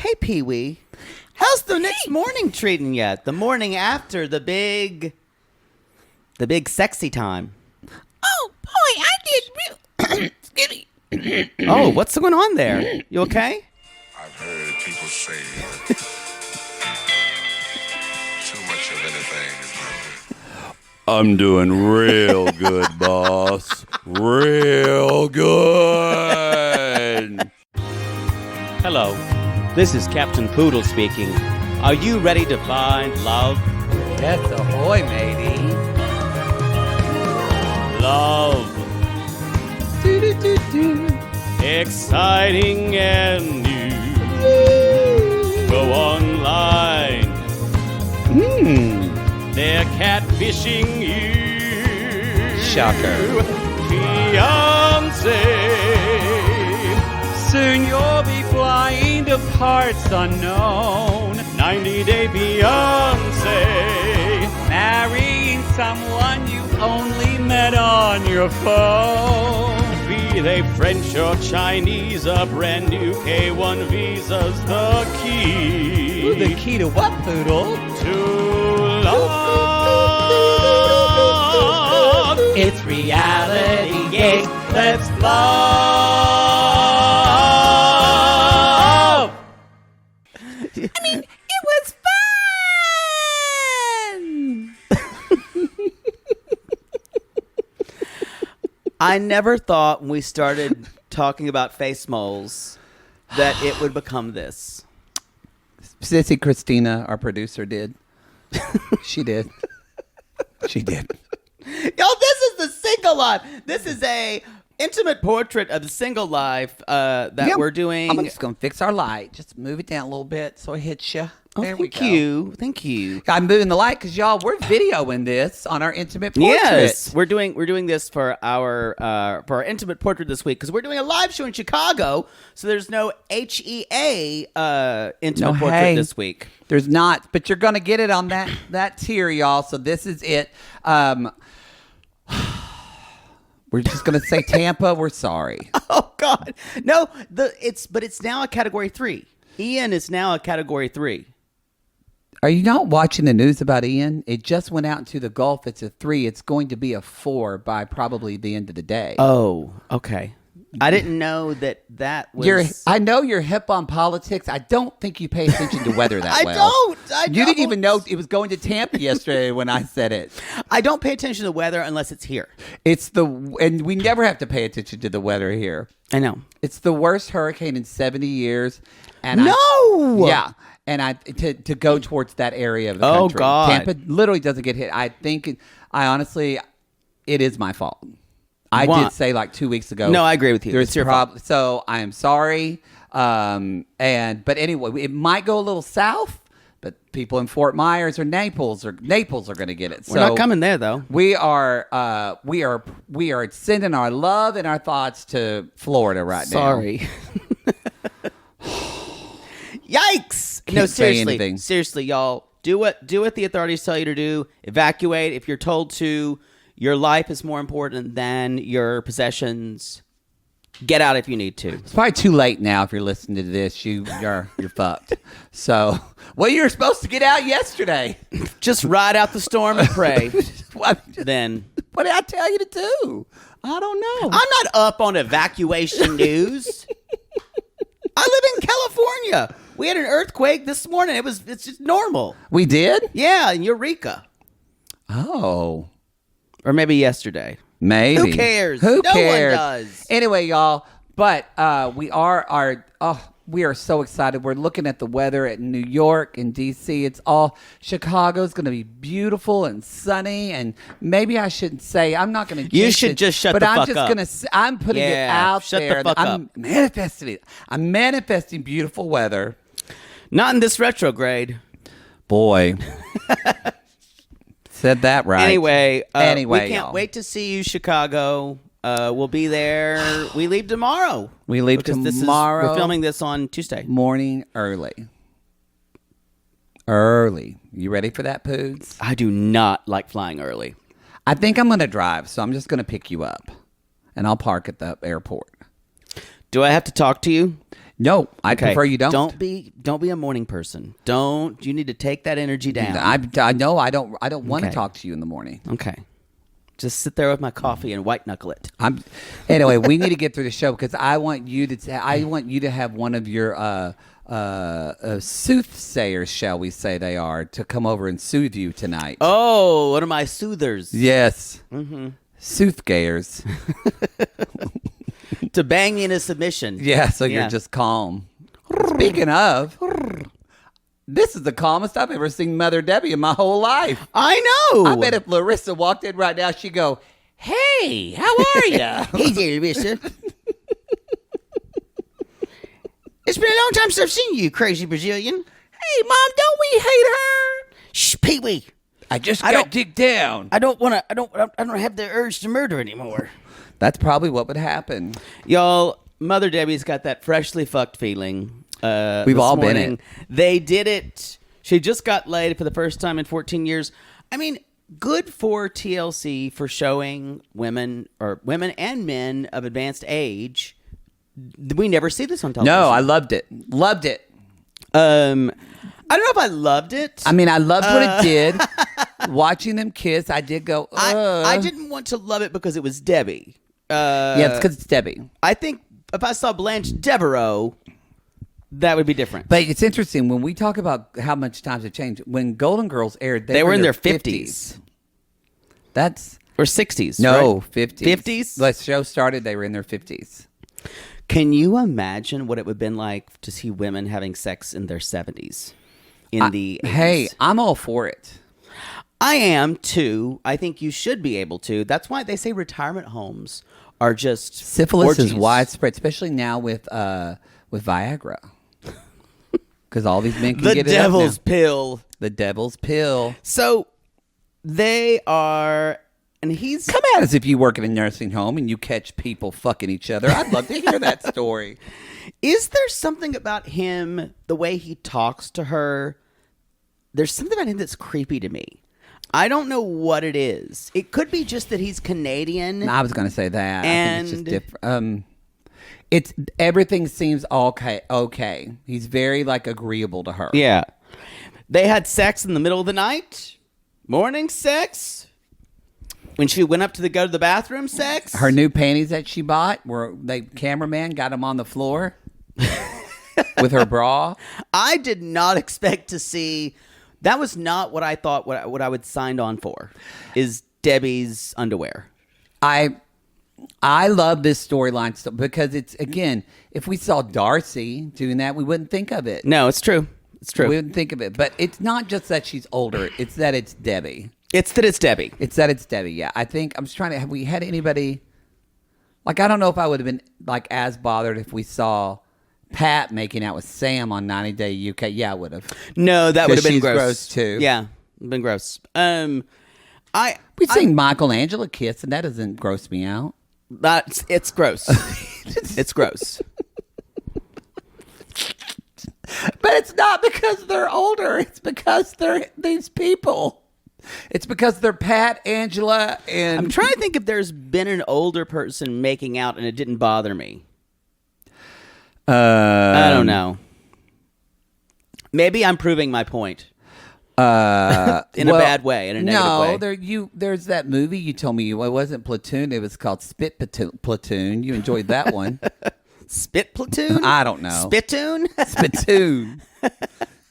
hey, Pee-wee. How's the next morning treating you? The morning after the big sexy time. Oh, boy, I did real... Oh, what's going on there? You okay? I've heard people say too much of anything is not good. I'm doing real good, boss. Real good. Hello, this is Captain Poodle speaking. Are you ready to find love? Yes, ahoy, matey. Love. Exciting and new. Go online. They're catfishing you. Shocker. Fiancé. Soon you'll be flying to parts unknown. 90-day fiancé. Marrying someone you only met on your phone. Be they French or Chinese, a brand new K1 visa's the key. Ooh, the key to what, Poodle? To love. It's reality, yes, let's love. I mean, it was fun. I never thought when we started talking about face moles that it would become this. Sissy Christina, our producer, did. She did. She did. Yo, this is the single life. This is a intimate portrait of the single life that we're doing. I'm just going to fix our light. Just move it down a little bit so it hits you. Oh, There we go. Thank you. I'm moving the light because y'all, we're videoing this on our intimate portrait. Yes, we're doing this for our intimate portrait this week because we're doing a live show in Chicago. So there's no HEA intimate portrait this week. There's not, but you're going to get it on that tier, y'all. So this is it. We're just going to say Tampa. We're sorry. Oh God, no. It's now a category 3. Ian is now a category 3. Are you not watching the news about Ian? It just went out into the Gulf. It's a 3. It's going to be a 4 by probably the end of the day. Oh, okay. I didn't know that was. I know you're hip on politics. I don't think you pay attention to weather that well. I You didn't even know it was going to Tampa yesterday when I said it. I don't pay attention to the weather unless it's here. And we never have to pay attention to the weather here. I know. It's the worst hurricane in 70 years. And No! To go towards that area of the Oh, country. God. Tampa literally doesn't get hit. I honestly, it is my fault. I did say like 2 weeks ago. No, I agree with you. There's It's your fault. So I am sorry. But anyway, it might go a little south, but people in Fort Myers or Naples are going to get it. We're not coming there though. We are sending our love and our thoughts to Florida right now. Sorry. Yikes! Can't say anything. Seriously, y'all, do what the authorities tell you to do. Evacuate if you're told to. Your life is more important than your possessions. Get out if you need to. It's probably too late now if you're listening to this. You're fucked. So, well, you were supposed to get out yesterday. Just ride out the storm and pray. What Then did I tell you to do? I don't know. I'm not up on evacuation news. I live in California. We had an earthquake this morning. It's just normal. We did? Yeah, in Eureka. Oh. Or maybe yesterday. Maybe. Who cares? Who No cares? one does. Anyway, y'all, but we are so excited. We're looking at the weather at New York and DC. Chicago's going to be beautiful and sunny. And maybe I shouldn't say, I'm not going to. You should just shut the fuck up. But I'm just going to. I'm putting it out shut there. the fuck I'm up. manifesting it. I'm manifesting beautiful weather. Not in this retrograde. Boy. Said that right. Anyway, we can't y'all. wait to see you, Chicago. We'll be there. We leave tomorrow. We leave because tomorrow. We're filming this on Tuesday. Morning early. Early. You ready for that, Poods? I do not like flying early. I think I'm going to drive, so I'm just going to pick you up. And I'll park at the airport. Do I have to talk to you? No, I prefer you don't. Don't be a morning person. Don't. You need to take that energy down. I know. I don't want to Okay. talk to you in the morning. Okay. Just sit there with my coffee and white knuckle it. Anyway, we need to get through the show because I want you to have one of your soothsayers, shall we say they are, to come over and soothe you tonight. Oh, one of my soothers. Yes. Soothgayers. To bang you in a submission. Yeah, so Yeah. you're just calm. Speaking of, this is the calmest I've ever seen Mother Debbie in my whole life. I know. I bet if Larissa walked in right now, she'd go, "Hey, how are you?" Hey there, Larissa. It's been a long time since I've seen you, you crazy Brazilian. Hey, Mom, don't we hate her? Shh, Pee Wee. I just I got don't- digged down. I don't have the urge to murder anymore. That's probably what would happen. Y'all, Mother Debbie's got that freshly fucked feeling. We've all been it. They did it. She just got laid for the first time in 14 years. I mean, good for TLC for showing women and men of advanced age. We never see this on television. No, I loved it. Loved it. I don't know if I loved it. I mean, I loved what it did. Watching them kiss, I did go, ugh. I didn't want to love it because it was Debbie. Yeah, it's because it's Debbie. I think if I saw Blanche Devereaux, that would be different. But it's interesting when we talk about how much times have changed. When Golden Girls aired, They were in their 50s. That's Or 60s. no right? 50s. 50s? The show started, they were in their 50s. Can you imagine what it would have been like to see women having sex in their 70s? In the 80s? Hey, I'm all for it. I am too. I think you should be able to. That's why they say retirement homes are just Syphilis is orgies. widespread, especially now with Viagra, because all these men can The get devil's it up now. pill. The devil's pill. So they are, and he's Come at us if you work in a nursing home and you catch people fucking each other. I'd love to hear that story. Is there something about him, the way he talks to her? There's something about him that's creepy to me. I don't know what it is. It could be just that he's Canadian. I was going to say that. I think it's just And- different. It's everything seems okay. Okay, he's very like agreeable to her. Yeah. They had sex in the middle of the night. Morning sex. When she went up to go to the bathroom, sex. Her new panties that she bought, were the cameraman got them on the floor with her bra. I did not expect to see. That was not what I thought. What I would signed on for is Debbie's underwear. I love this storyline because it's, again, if we saw Darcy doing that, we wouldn't think of it. No, it's true. It's true. We wouldn't think of it. But it's not just that she's older; it's that it's Debbie. It's that it's Debbie. It's that it's Debbie. Yeah, I think I'm just trying to. Have we had anybody? Like, I don't know if I would have been like as bothered if we saw Pat making out with Sam on 90 Day UK. Yeah, I would have. No, that would have been she's gross. gross, too. Yeah, been gross. We've seen Michael and Angela kiss, and that doesn't gross me out. It's gross. It's gross. But it's not because they're older. It's because they're these people. It's because they're Pat, Angela, and I'm trying to think if there's been an older person making out and it didn't bother me. I don't know. Maybe I'm proving my point. In a bad way, in a negative way. There's that movie you told me. It wasn't Platoon. It was called Spit Platoon. You enjoyed that one. Spit platoon? I don't know. Spittoon? Spittoon.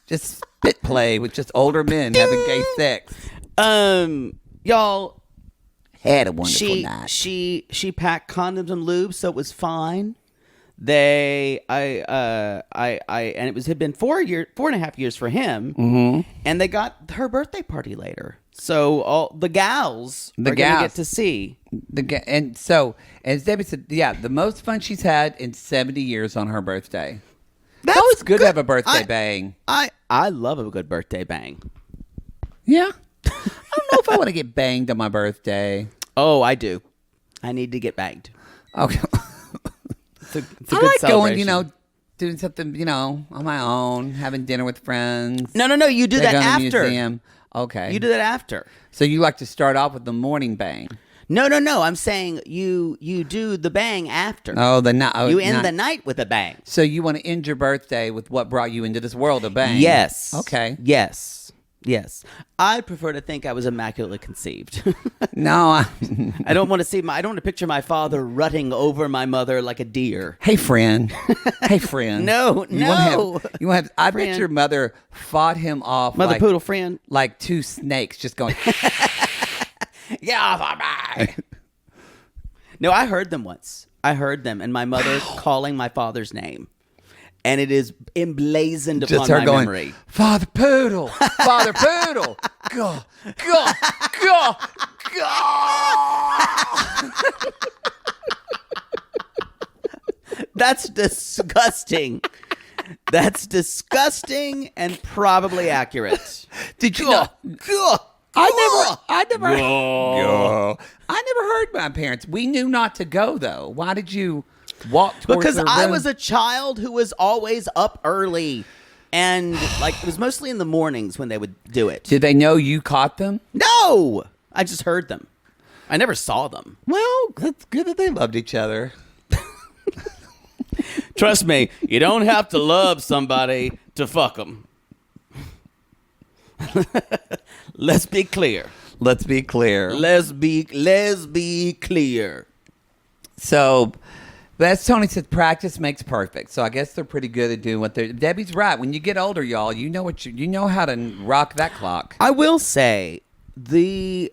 Just spit play with just older men having gay sex. Y'all, Had a wonderful she night. she packed condoms and lube, so it was fine. And it had been 4.5 years for him, and they got her birthday party later. So all the gals are gonna get to see. And so, as Debbie said, yeah, the most fun she's had in 70 years on her birthday. That's It's always good to have a birthday I- bang. I love a good birthday bang. Yeah. I don't know if I want to get banged on my birthday. Oh, I do. I need to get banged. Okay. It's a I good like celebration. going, doing something, on my own, having dinner with friends. No. You do They that go to the after. museum. Okay. You do that after. So you like to start off with the morning bang. No. I'm saying you do the bang after. Oh, the night. You end the night with a bang. So you want to end your birthday with what brought you into this world, a bang? Yes. Okay. Yes. I prefer to think I was immaculately conceived. No. I don't want to see I don't want to picture my father rutting over my mother like a deer. Hey, friend. Hey, friend. No. You want to have, I bet your mother fought him off. Mother like, poodle friend. Like two snakes just going. Get off of me. No, I heard them once. I heard them, and my mother calling my father's name. And it is emblazoned Just upon her my going, memory. Father Poodle, Father Poodle, go. That's disgusting. That's disgusting and probably accurate. Did you know? I never heard my parents. We knew not to go though. Why did you walk towards Because their I room? was a child who was always up early. And like it was mostly in the mornings when they would do it. Did they know you caught them? No! I just heard them. I never saw them. Well, that's good that they loved each other. Trust me, you don't have to love somebody to fuck them. Let's be clear. Let's be clear. Let's be clear. So, as Tony said, practice makes perfect. So I guess they're pretty good at doing what they're. Debbie's right. When you get older, y'all, you know how to rock that clock. I will say the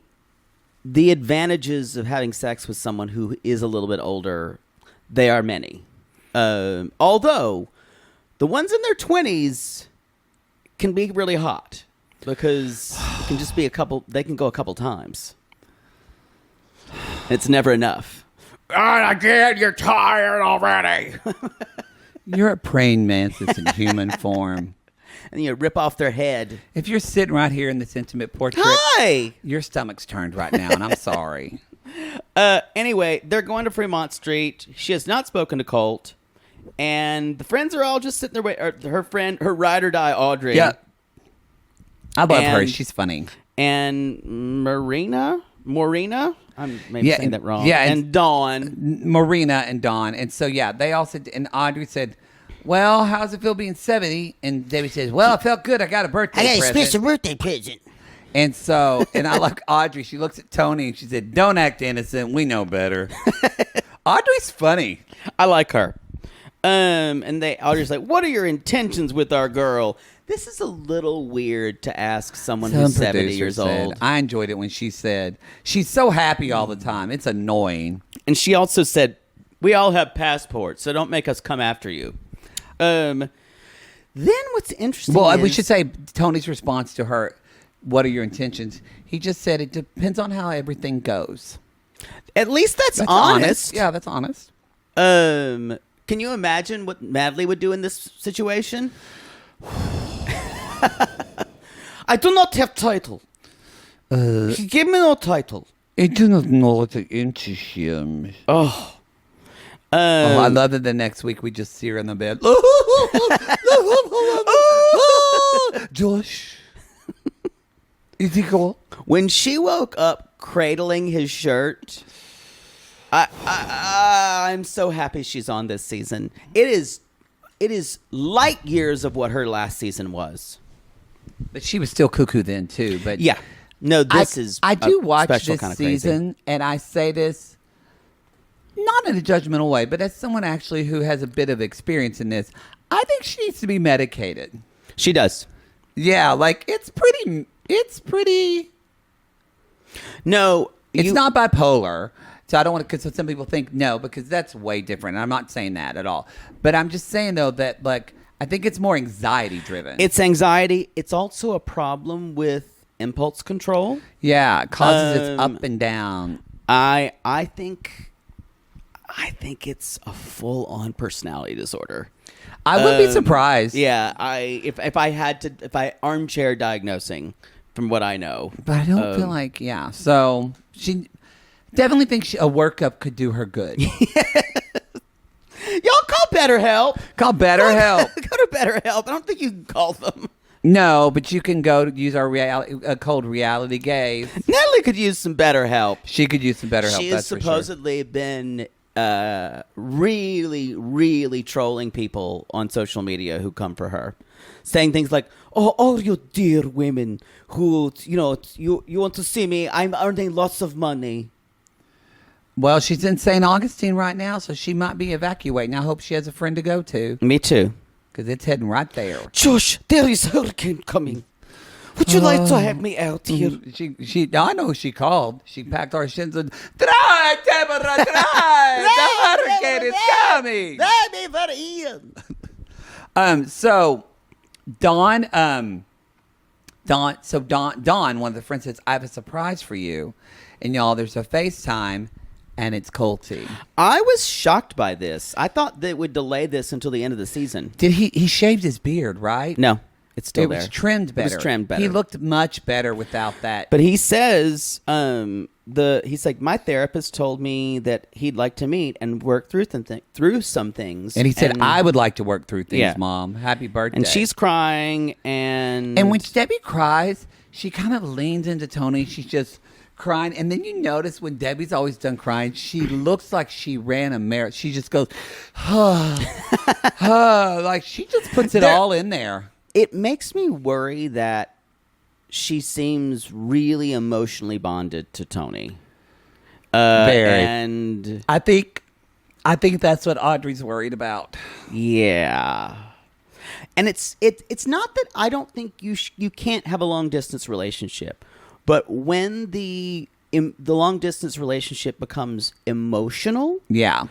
advantages of having sex with someone who is a little bit older, they are many. Although the ones in their 20s can be really hot because it can just be they can go a couple times. It's never enough. Again, you're tired already. You're a praying mantis in human form. And you rip off their head. If you're sitting right here in this intimate portrait, Hi! your stomach's turned right now, and I'm sorry. Anyway, they're going to Fremont Street. She has not spoken to Colt. And the friends are all just sitting there. Her friend, her ride or die, Audrey. Yeah. I love her. And- She's funny. And Morena? I'm maybe saying that wrong. Yeah, and Dawn. Marina and Dawn. And so, yeah, they all said, and Audrey said, well, how's it feel being 70? And Debbie says, well, it felt good. I got a birthday present. birthday present. And so, and I like Audrey. She looks at Tony and she said, don't act innocent. We know better. Audrey's funny. I like her. And Audrey's like, what are your intentions with our girl? This is a little weird to ask someone who's 70 producer years said, old. I enjoyed it when she said, she's so happy all the time. It's annoying. And she also said, we all have passports, so don't make us come after you. Then what's interesting Well, is... we should say Tony's response to her, what are your intentions? He just said it depends on how everything goes. At least that's honest. Yeah, that's honest. Can you imagine what Madly would do in this situation? I do not have title. He gave me no title. I do not know what to into him. Oh. I love that the next week we just see her in the bed. Josh. Is he cool? When she woke up cradling his shirt, I'm so happy she's on this season. It is light years of what her last season was. But she was still cuckoo then too. But Yeah. No, this is I do a watch special this kind of crazy. season, and I say this not in a judgmental way, but as someone actually who has a bit of experience in this, I think she needs to be medicated. She does. Yeah, like it's pretty. No, It's not bipolar. So I don't want to, because some people think no, because that's way different. And I'm not saying that at all. But I'm just saying though that like I think it's more anxiety driven. It's anxiety. It's also a problem with impulse control. Yeah, it causes its up and down. I think it's a full-on personality disorder. I would be surprised. Yeah, if I armchair diagnosing from what I know. But I don't feel like, yeah. So she definitely thinks a workup could do her good. Y'all call BetterHelp. Call BetterHelp. Go to BetterHelp. I don't think you can call them. No, but you can go to use our code Reality Gaze. Natalie could use some better help. She could use some better help. She That's has for sure. supposedly been really, really trolling people on social media who come for her, saying things like, "Oh, all you dear women who you want to see me? I'm earning lots of money." Well, she's in St. Augustine right now, so she might be evacuating. I hope she has a friend to go to Me too. because it's heading right there. Josh, there is a hurricane coming. Would you like to have me out here? I know who she called. She packed our shins and try, Deborah, try. The hurricane is coming. So Dawn, Dawn, one of the friends says, I have a surprise for you. And y'all, there's a FaceTime and it's Colty. I was shocked by this. I thought they would delay this until the end of the season. Did he shaved his beard, right? No, it's still It there. was trimmed better. It was trimmed better. He looked much better without that. But he says, he's like, my therapist told me that he'd like to meet and work through some things. And he said, I would like to work through things, Yeah. Mom. Happy birthday. And she's crying, and when Debbie cries, she kind of leans into Tony. She's just crying. And then you notice when Debbie's always done crying, she looks like she ran a marathon. She just goes, like she just puts it all in there. it makes me worry that she seems really emotionally bonded to Tony. Very. And I think that's what Audrey's worried about. yeah. And it's not that I don't think you can't have a long distance relationship, but when the long distance relationship becomes emotional, Yeah.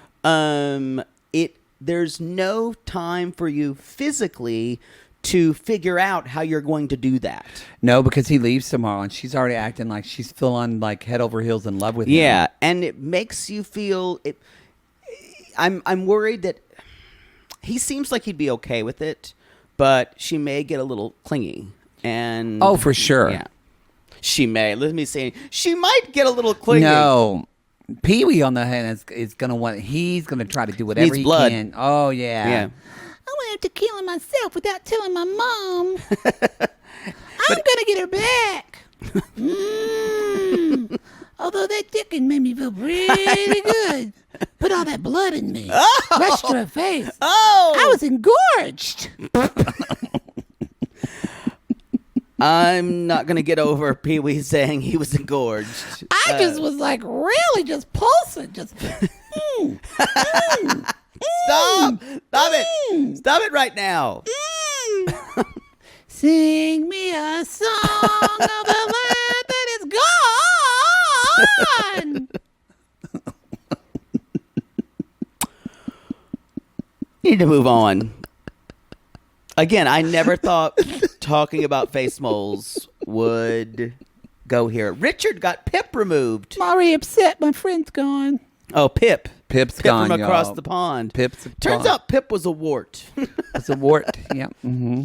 there's no time for you physically to figure out how you're going to do that. No, because he leaves tomorrow and she's already acting like she's still on like head over heels in love with him. Yeah, and it makes you feel I'm worried that he seems like he'd be okay with it, but she may get a little clingy. And Oh, for sure. Yeah. She may. Let me say, she might get a little clingy. No. Pee Wee on the hand is gonna want. He's gonna try to do whatever Needs he blood. can. Oh yeah. Yeah. I'm gonna have to kill him myself without telling my mom. I'm gonna get her back. Although that chicken made me feel pretty good. Put all that blood in me. Rushed to her face. Oh! I was engorged. I'm not going to get over Pee Wee saying he was engorged. I just was like really just pulsing. Just. Stop! Stop it! Stop it right now! Sing me a song of the land that is gone. Need to move on. Again, I never thought talking about face moles would go here. Richard got Pip removed. I'm already upset. My friend's gone. Oh, Pip. Pip's Pip gone, from across y'all. the pond. Pip's Turns gone. out Pip was a wart. It's a wart. Yeah. Mm-hmm.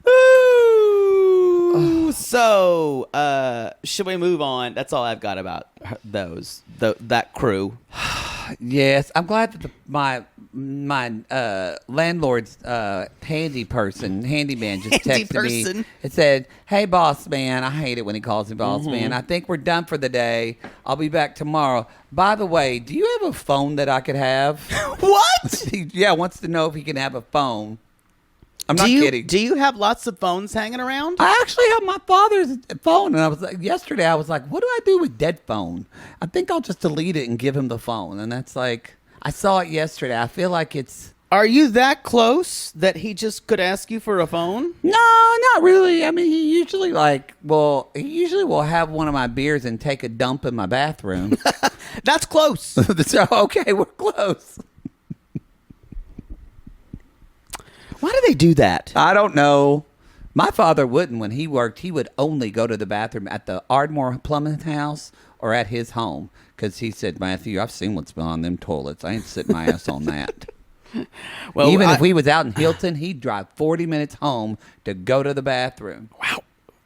Ooh. So, should we move on? That's all I've got about that crew. Yes, I'm glad that my landlord's handyman just Handy texted me. person. It said, "Hey, boss man, I hate it when he calls me boss man. I think we're done for the day. I'll be back tomorrow. By the way, do you have a phone that I could have?" What? Yeah, wants to know if he can have a phone. I'm not kidding. Do you have lots of phones hanging around? I actually have my father's phone, and I was like, yesterday I was like, what do I do with dead phone? I think I'll just delete it and give him the phone. And that's like, I saw it yesterday. I feel like it's Are you that close that he just could ask you for a phone? no, not really. I mean, he usually will have one of my beers and take a dump in my bathroom. That's close. So okay, we're close. Why do they do that? I don't know. My father wouldn't. When he worked, he would only go to the bathroom at the Ardmore Plumbing House or at his home because he said, Matthew, I've seen what's behind them toilets. I ain't sitting my ass on that. Well, Even if we was out in Hilton, he'd drive 40 minutes home to go to the bathroom. Wow.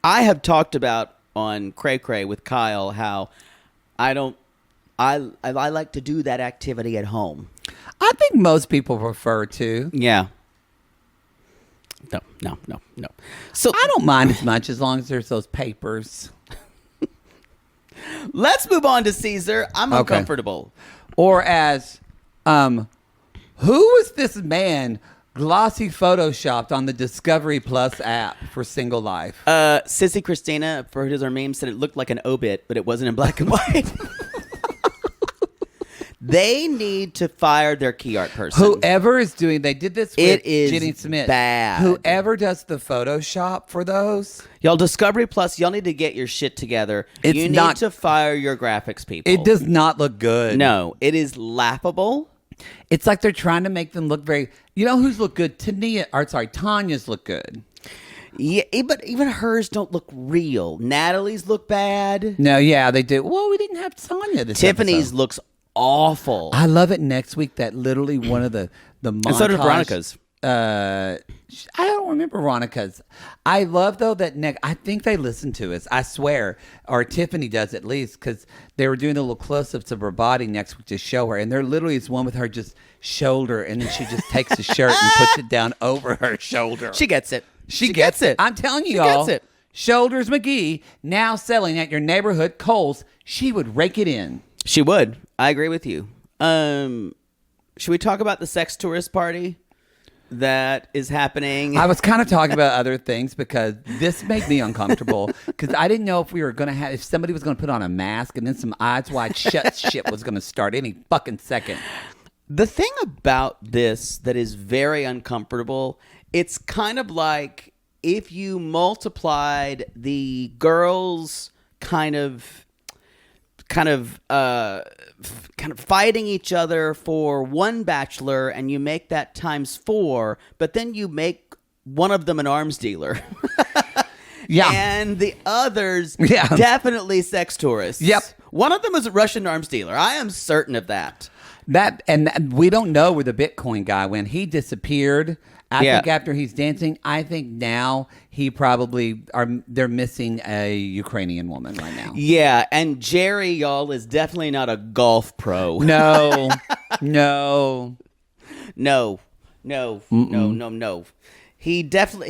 I have talked about on Cray Cray with Kyle how I like to do that activity at home. I think most people prefer to. Yeah. No. So I don't mind as much as long as there's those papers. let's move on to Caesar. I'm Okay. uncomfortable. Or as, who was this man glossy photoshopped on the Discovery Plus app for Single Life? Sissy Christina, for his our meme, said it looked like an obit, but it wasn't in black and white. They need to fire their key art person. Whoever is doing, they did this with It is Jenny Smith. bad. Whoever does the Photoshop for those, Y'all, Discovery Plus, y'all need to get your shit together. It's you need not- to fire your graphics people. it does not look good. No, it is laughable. It's like they're trying to make them look very. You know who's look good? Tanya's look good. Yeah, but even hers don't look real. Natalie's look bad. No, yeah, they do. Well, we didn't have Tanya this Tiffany's episode. looks awful. I love it next week that literally one of the montage. And so did Veronica's. I don't remember Veronica's. I love though that I think they listen to us. I swear, or Tiffany does at least, because they were doing the little close-ups of her body next week to show her, and there literally is one with her just shoulder, and then she just takes the shirt and puts it down over her shoulder. She gets it. She gets it. I'm telling you, She y'all. gets it. Shoulders McGee now selling at your neighborhood Kohl's. She would rake it in. She would. I agree with you. Should we talk about the sex tourist party that is happening? I was kind of talking about other things because this made me uncomfortable because I didn't know if we were going to if somebody was going to put on a mask and then some eyes wide shut shit was going to start any fucking second. The thing about this that is very uncomfortable, it's kind of like if you multiplied the girls kind of fighting each other for one bachelor, and you make that times 4, but then you make one of them an arms dealer. Yeah. And the others Yeah. definitely sex tourists. Yep. One of them was a Russian arms dealer. I am certain of that. We don't know where the Bitcoin guy went. He disappeared. I Yeah. think after he's dancing, I think now he probably they're missing a Ukrainian woman right now. Yeah, and Jerry, y'all, is definitely not a golf pro. No. No. No. He can.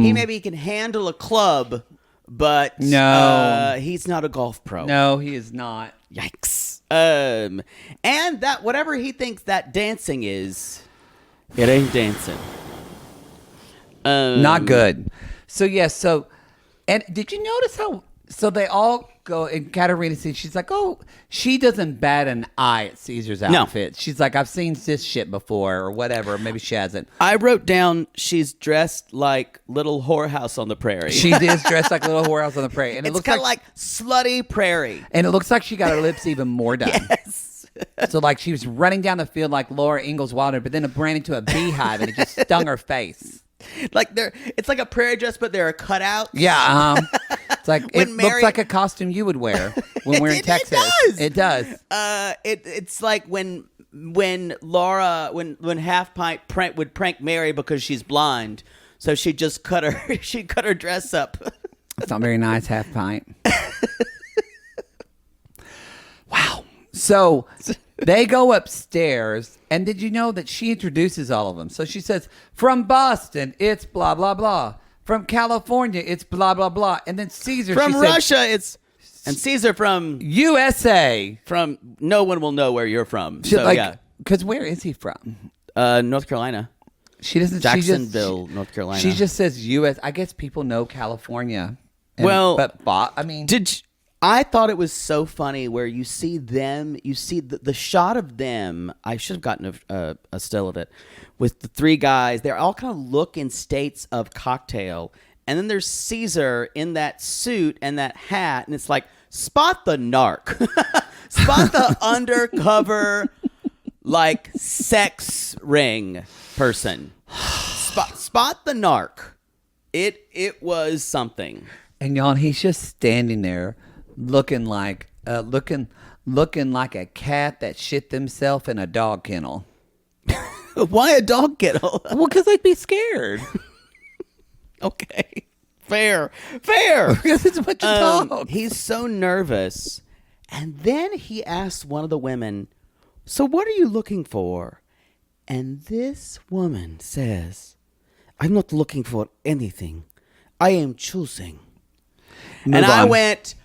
He can handle a club, but No. he's not a golf pro. No, he is not. Yikes. And that whatever he thinks that dancing is, it ain't dancing. Not good. So yes, and did you notice how they all go and Katerina says she's like, oh, she doesn't bat an eye at Caesar's No. outfit. She's like, I've seen this shit before or whatever. Maybe she hasn't. I wrote down she's dressed like Little Whorehouse on the Prairie. She is dressed like a little whorehouse on the prairie. And it It's looks kind of like Slutty Prairie. and it looks like she got her lips even more done. Yes. So like she was running down the field like Laura Ingalls Wilder, but then it ran into a beehive and it just stung her face. Like it's like a prairie dress, but there are cutouts. Yeah, it's like it When looks Mary- like a costume you would wear when we're in It Texas. does. It does. It's like when Laura when Half Pint would prank Mary because she's blind, so she just cut her dress up. It's not very nice, half pint. Wow. So they go upstairs, and did you know that she introduces all of them? So she says, from Boston, it's blah, blah, blah. From California, it's blah, blah, blah. And then Caesar, From she said, Russia, and Caesar from USA. no one will know where you're from. She, So like, yeah, because where is he from? North Carolina, She doesn't. Jacksonville, North Carolina. She just says U.S. I guess people know California. Well, I mean, I thought it was so funny where you see them, you see the shot of them. I should have gotten a still of it with the 3 guys. They're all kind of look in states of cocktail. And then there's Caesar in that suit and that hat. And it's like, spot the narc. Spot the undercover, like, sex ring person. Spot the narc. It was something. and y'all, he's just standing there, looking like looking like a cat that shit themselves in a dog kennel. Why a dog kennel? Well, because they'd be scared. Okay. Fair. Because it's a bunch of dogs. He's so nervous. And then he asks one of the women, so what are you looking for? And this woman says, I'm not looking for anything. I am choosing. Move and I on. went,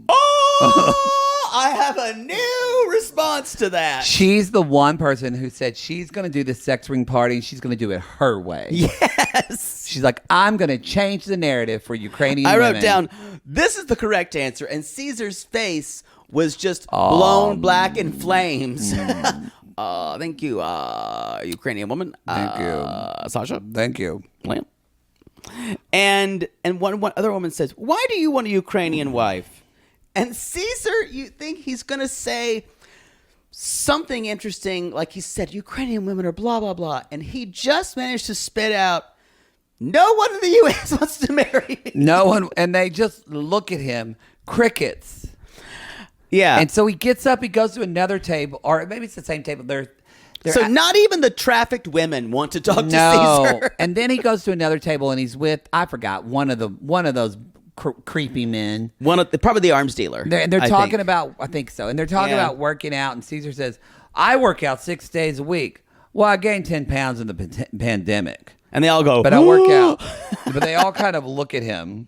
oh, I have a new response to that. She's the one person who said she's going to do the sex ring party and she's going to do it her way. Yes. She's like, I'm going to change the narrative for Ukrainian I wrote women. down, this is the correct answer. And Caesar's face was just blown black in flames. Thank you, Ukrainian woman. Thank you. Sasha. Thank you. Well. And one other woman says, why do you want a Ukrainian wife? And Caesar, you think he's going to say something interesting, like he said, Ukrainian women are blah, blah, blah. And he just managed to spit out, no one in the U.S. wants to marry me. No one, and they just look at him, crickets. Yeah. And so he gets up, he goes to another table, or maybe it's the same table. They're So not even the trafficked women want to talk to no. Caesar. And then he goes to another table and he's with, I forgot, one of those creepy men. Probably the arms dealer. They're I talking think. about, I think so. And they're talking Yeah. about working out. And Caesar says, I work out 6 days a week. Well, I gained 10 pounds in the pandemic. And they all go, But I work "Ooh." out. But they all kind of look at him.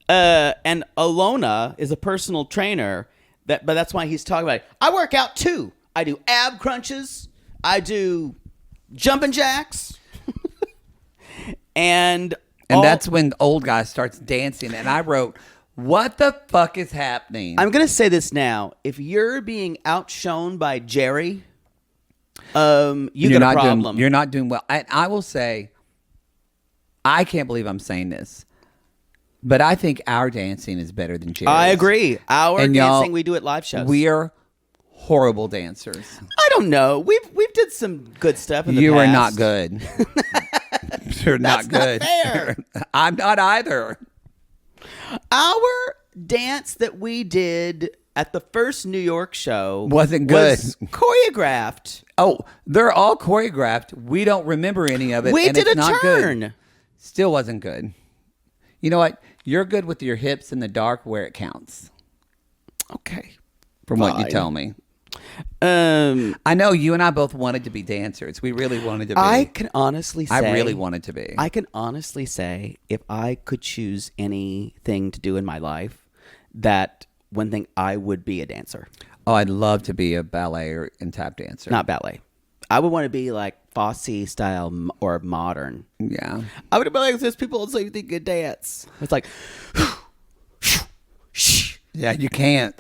And Alona is a personal trainer. But that's why he's talking about it. I work out too. I do ab crunches. I do jumping jacks. and That's when the old guy starts dancing. And I wrote, what the fuck is happening? I'm going to say this now. If you're being outshone by Jerry, you got a problem. You're not doing well. And I will say, I can't believe I'm saying this, but I think our dancing is better than Jerry's. I agree. Our And y'all, dancing we do at live shows. We are horrible dancers. I don't know. We've did some good stuff in the You past. are not good. You're not good. Not fair. I'm not either. Our dance that we did at the first New York show Wasn't good. was choreographed. Oh, they're all choreographed. We don't remember any of it. We and did it's a not turn. Good. Still wasn't good. You know what? You're good with your hips in the dark where it counts. Okay. From what you Fine. tell me. I know you and I both wanted to be dancers. We really wanted to be. I can honestly say I really wanted to be. I can honestly say if I could choose anything to do in my life, that one thing I would be a dancer. Oh, I'd love to be a ballet and tap dancer. Not ballet. I would want to be like Fosse style or modern. Yeah. I would be like those people so you think could dance. It's like Yeah, you can't.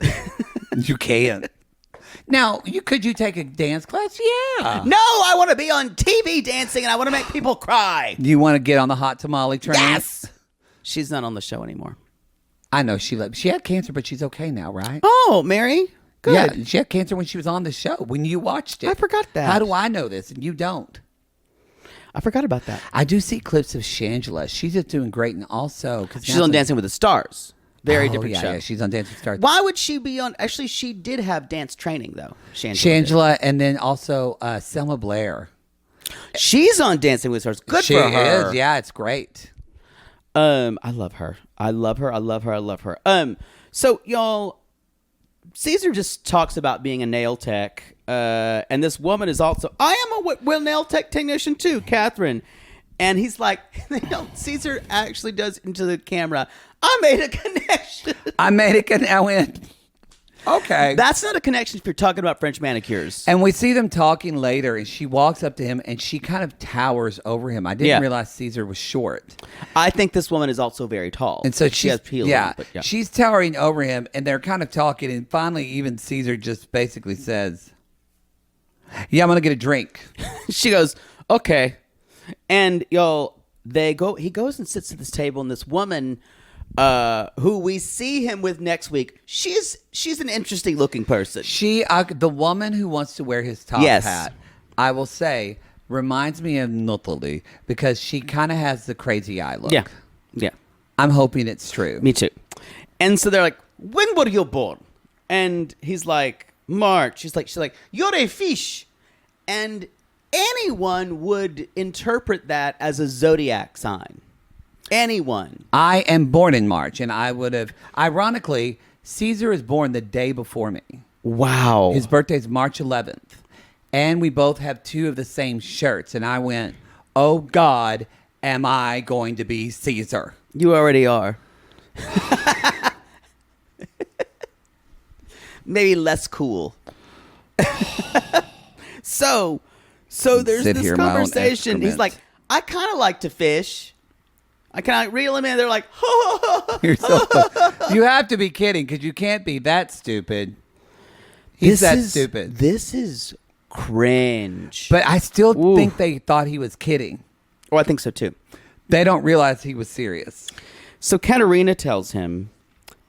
You can't. Now, could you take a dance class? Yeah. no, I want to be on TV dancing and I want to make people cry. You want to get on the hot tamale train? Yes. She's not on the show anymore. I know she had cancer, but she's okay now, right? Oh, Mary. Good. Yeah, she had cancer when she was on the show, when you watched it. I forgot that. How do I know this and you don't? I forgot about that. I do see clips of Shangela. She's just doing great, and also because She's on Dancing with the Stars. Very different show. Yeah, she's on Dancing Stars. Why would she be on? Actually, she did have dance training though. Shangela, and then also Selma Blair. She's on Dancing with the Stars. Good She for her. is. Yeah, it's great. I love her. I love her. I love her. I love her. So y'all, Caesar just talks about being a nail tech, and this woman is also. I am a nail tech technician too, Catherine. And he's like, Caesar actually does into the camera. I made a connection. I made it, and I went, okay. That's not a connection if you're talking about French manicures. And we see them talking later, and she walks up to him, and she kind of towers over him. I didn't Yeah. realize Caesar was short. I think this woman is also very tall. And so she has peels. yeah, but yeah. she's towering over him, and they're kind of talking, and finally even Caesar just basically says, yeah, I'm going to get a drink. She goes, okay. And y'all, he goes and sits at this table, and this woman who we see him with next week, she's an interesting looking person. The woman who wants to wear his top Yes. hat, I will say, reminds me of Natalie because she kind of has the crazy eye look. Yeah. I'm hoping it's true. Me too. And so they're like, when were you born? And he's like, March. She's like, you're a fish. And anyone would interpret that as a zodiac sign. Anyone. I am born in March, and I would have. Ironically, Caesar is born the day before me. Wow. His birthday's March 11th, and we both have two of the same shirts. And I went, "Oh God!" am I going to be Caesar? You already are. Maybe less cool. So there's Sit this here in my own conversation. He's excrement. like, I kind of like to fish. I kind of reel him in. They're like, You're so you have to be kidding because you can't be that stupid. He's stupid. This is cringe. But I still Ooh. think they thought he was kidding. Oh, I think so too. They don't realize he was serious. So Katerina tells him,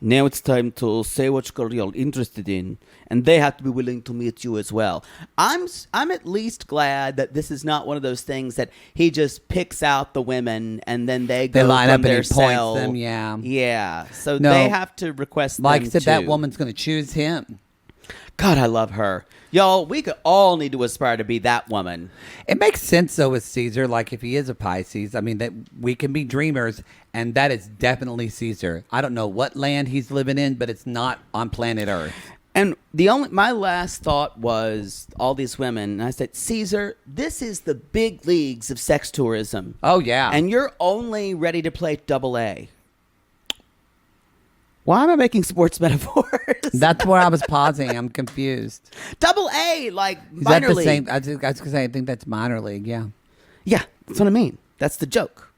now it's time to say what you're interested in, and they have to be willing to meet you as well. I'm at least glad that this is not one of those things that he just picks out the women and then they go line from up and their he points cell. them, yeah. Yeah. So No. they have to request Like them said, that too. woman's going to choose him. God, I love her. Y'all, we could all need to aspire to be that woman. It makes sense though with Caesar. Like if he is a Pisces, I mean that we can be dreamers, and that is definitely Caesar. I don't know what land he's living in, but it's not on planet Earth. And my last thought was all these women, and I said, Caesar, this is the big leagues of sex tourism. Oh yeah, And you're only ready to play double A. Why am I making sports metaphors? that's where I was pausing. I'm confused. Double A, like Is that minor the league. same? I was going to say I think that's minor league. Yeah. Yeah, that's what I mean. That's the joke.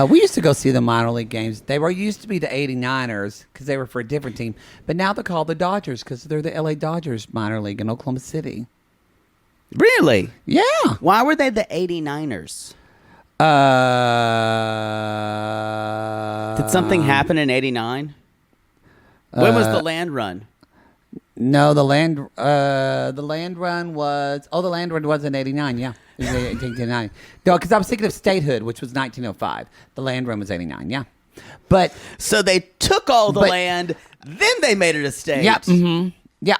We used to go see the minor league games. They were used to be the 89ers because they were for a different team. But now they're called the Dodgers because they're the LA Dodgers minor league in Oklahoma City. Really? Yeah. Why were they the 89ers? Did something happen in 89? When was the land run? No, the land run was in 89, yeah. It was 1889. No, because I was thinking of statehood, which was 1905. The land run was 89, yeah. But So they took all the But- land, then they made it a state. yeah, yeah.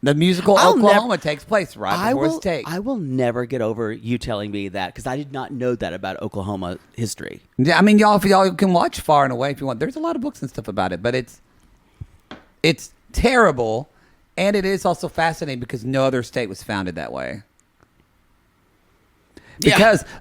The musical I'll Oklahoma takes place right before his take. I will never get over you telling me that because I did not know that about Oklahoma history. Yeah, I mean, if y'all can watch Far and Away if you want. There's a lot of books and stuff about it, but it's terrible, and it is also fascinating because no other state was founded that way.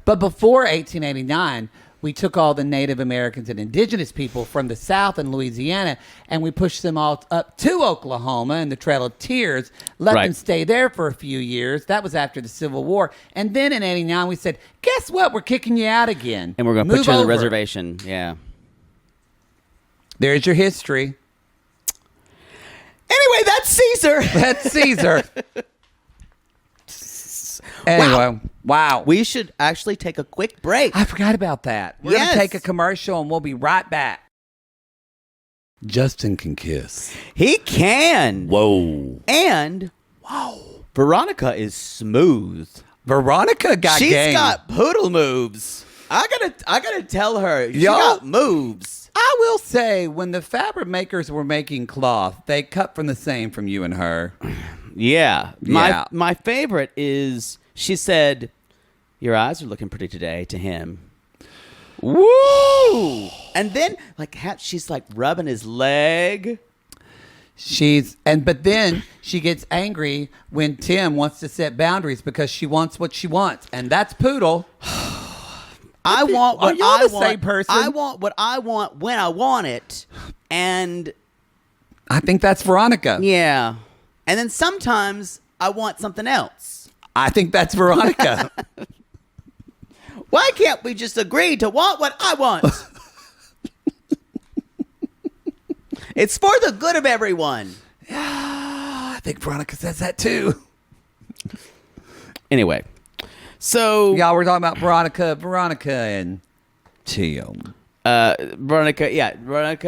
But before 1889, we took all the Native Americans and indigenous people from the South and Louisiana, and we pushed them all up to Oklahoma and the Trail of Tears, let Right. them stay there for a few years. That was after the Civil War. And then in 89, we said, guess what? We're kicking you out again. And we're going to put Move you on the over." reservation. Yeah. There's your history. Anyway, that's Caesar. That's Caesar. Anyway, wow. We should actually take a quick break. I forgot about that. We're going Yes. to take a commercial and we'll be right back. Justin can kiss. He can. Whoa. And, wow, Veronica is smooth. Veronica got She's game. got poodle moves. I gotta tell her. She Yo. got moves. I will say, when the fabric makers were making cloth, they cut from the same from you and her. Yeah. Yeah. My favorite is she said, "Your eyes are looking pretty today," to him. Woo! And then she's like rubbing his leg. But then she gets angry when Tim wants to set boundaries because she wants what she wants, and that's poodle. I want Are what y'all I the want. same person? I want what I want when I want it. And I think that's Veronica. yeah. And then sometimes I want something else. I think that's Veronica. Why can't we just agree to want what I want? It's for the good of everyone. I think Veronica says that too. Anyway, so Y'all, we're talking about Veronica and Tim. Veronica,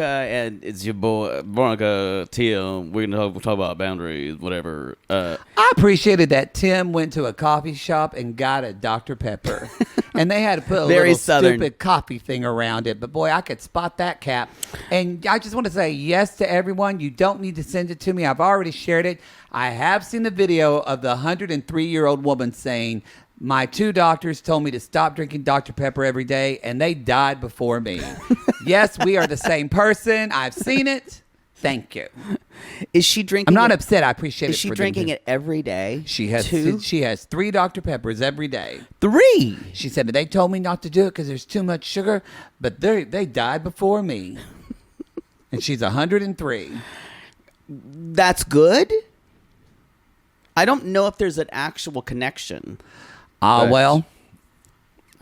and it's your boy Veronica Tim. We're gonna talk about boundaries, whatever. I appreciated that Tim went to a coffee shop and got a Dr. Pepper. And they had to put a Very little Southern. stupid coffee thing around it. But boy, I could spot that cap. And I just want to say yes to everyone. You don't need to send it to me. I've already shared it. I have seen the video of the 103-year-old woman saying, my 2 doctors told me to stop drinking Dr. Pepper every day, and they died before me. Yes, we are the same person. I've seen it. Thank you. Is she drinking? I'm not it- upset. I appreciate it. Is she for them drinking to- it every day? She has 2? She has 3 Dr. Peppers every day. 3. She said they told me not to do it because there's too much sugar, but they died before me. And she's 103. That's good. I don't know if there's an actual connection. But Well,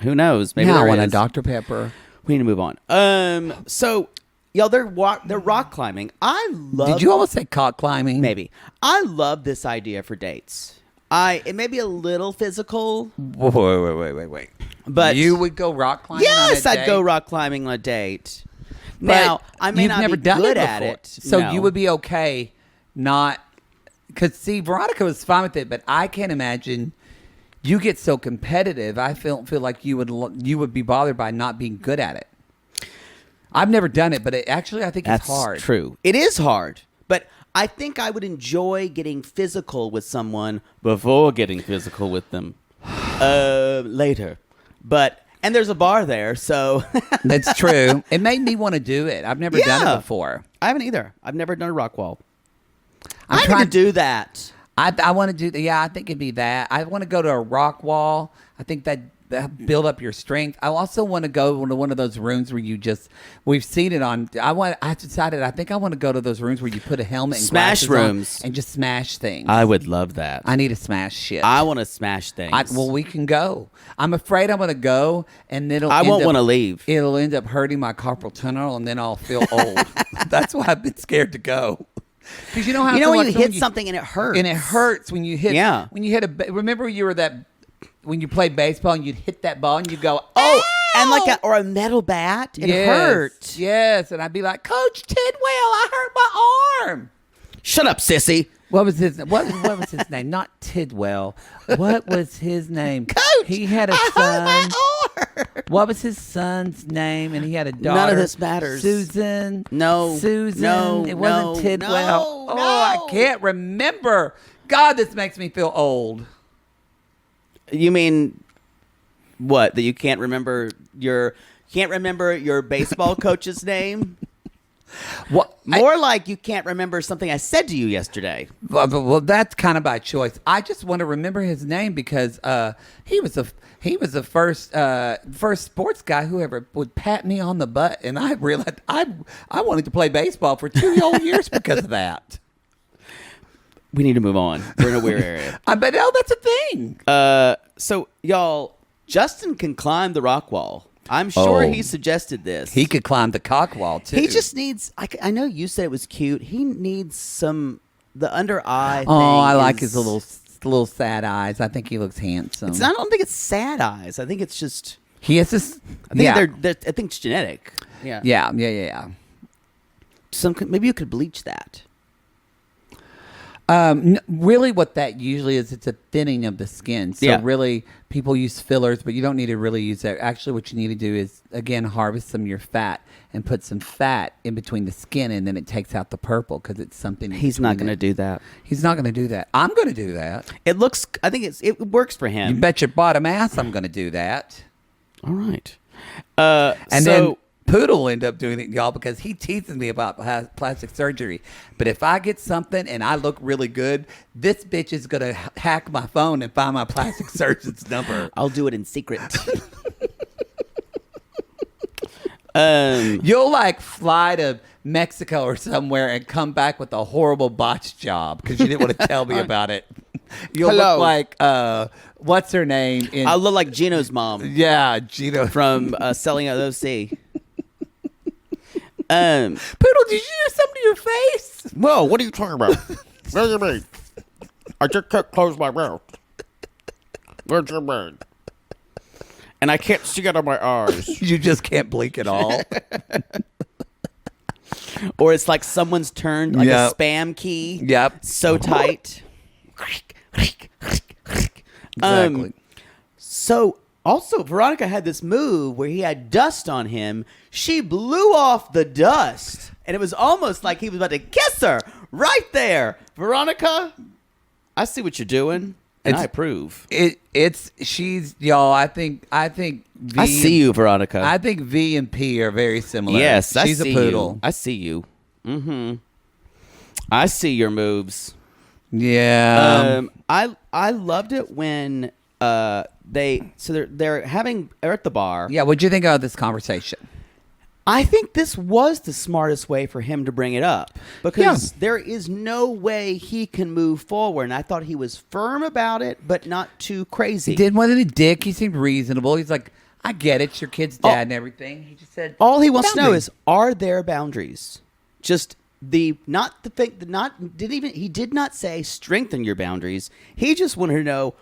who knows? Maybe now I there want a is. Dr. Pepper. We need to move on. So, y'all, they're rock climbing. I love. Did you almost say cock climbing? Maybe. I love this idea for dates. It may be a little physical, Wait. but you would go rock climbing? yes, on a I'd date? go rock climbing on a date. But Now, I may you've not never be done good it at before. it. So No. you would be okay not because see, Veronica was fine with it, but I can't imagine you get so competitive. I feel like you would be bothered by not being good at it. I've never done it, but I think That's it's hard. true. It is hard, but I think I would enjoy getting physical with someone before getting physical with them later. And there's a bar there, so That's true. It made me want to do it. I've never done Yeah. it before. I haven't either. I've never done a rock wall. I'm I need trying to do that. I want to do. Yeah, I think it'd be that. I want to go to a rock wall. I think that build up your strength. I also want to go to one of those rooms where we've seen it on. I decided. I think I want to go to those rooms where you put a helmet and Smash glasses on rooms. and just smash things. I would love that. I need to smash shit. I want to smash things. Well, we can go. I'm afraid I'm going to go, and then I won't want to leave. It'll end up hurting my carpal tunnel, and then I'll feel old. That's why I've been scared to go. Because you know how when you hit something and it hurts. and it hurts when you hit. Yeah. When you hit remember you were when you played baseball and you'd hit that ball and you go, Oh, and "Ow!" or a metal bat. It Yes, hurts. Yes, and I'd be like, Coach Tidwell, I hurt my arm. Shut up, sissy. What was his name? Not Tidwell. What was his name? Coach, He had a I son. hurt my arm. What was his son's name? And he had a daughter. None of this matters. Susan. No. Susan. No. It wasn't No. Tidwell. No. Oh, I No. can't remember. God, this makes me feel old. You mean what? That you can't remember your baseball coach's name? What? More like you can't remember something I said to you yesterday. Well, that's kind of by choice. I just want to remember his name because he was the first sports guy who ever would pat me on the butt, and I realized I wanted to play baseball for 2 whole years because of that. We need to move on. We're in a weird area. But no, that's a thing. So y'all, Justin can climb the rock wall. I'm sure Oh. he suggested this. He could climb the cock wall too. He just needs. I know you said it was cute. He needs the under eye. Oh, I thing like is- his little sad eyes. I think he looks handsome. I don't think it's sad eyes. I think it's just. He has this. I think yeah. I think it's genetic. Yeah. Yeah. Maybe you could bleach that. Really, what that usually is, it's a thinning of the skin. So Yeah. really, people use fillers, but you don't need to really use that. Actually, what you need to do is, again, harvest some of your fat and put some fat in between the skin, and then it takes out the purple because it's something. He's not going to do that. He's not going to do that. I'm going to do that. It looks. I think it works for You him. bet your bottom ass I'm going to do that. All right. And so, then Poodle will end up doing it, y'all, because he teases me about plastic surgery. But if I get something and I look really good, this bitch is going to hack my phone and find my plastic surgeon's number. I'll do it in secret. You'll like fly to Mexico or somewhere and come back with a horrible botched job because you didn't want to tell me about it. You'll Hello. look like, what's her name? I'll look like Gino's mom Yeah, Gino. from Selling Out OC. Poodle, did you do something to your face? Whoa, what are you talking about? What do you mean? I just can't close my mouth. What do you mean? And I can't see out of my eyes. You just can't blink at all. Or it's like someone's turned like Yep. a spam key. Yep. So tight. Exactly. So also Veronica had this move where he had dust on him. She blew off the dust. And it was almost like he was about to kiss her right there. Veronica, I see what you're doing. And I approve. She's y'all. I think V, I see you, Veronica. I think V and P are very similar. yes, she's I see a poodle. You. I see you. Mm-hmm. I see your moves. Yeah. I loved it when they're at the bar. Yeah, what'd you think of this conversation? I think this was the smartest way for him to bring it up because there is no way he can move forward. And I thought he was firm about it, but not too crazy. He didn't want any dick. He seemed reasonable. He's like, I get it. It's your kid's dad and everything. He just said, all he wants to know boundaries. is, are there boundaries? Just he did not say strengthen your boundaries. He just wanted to know,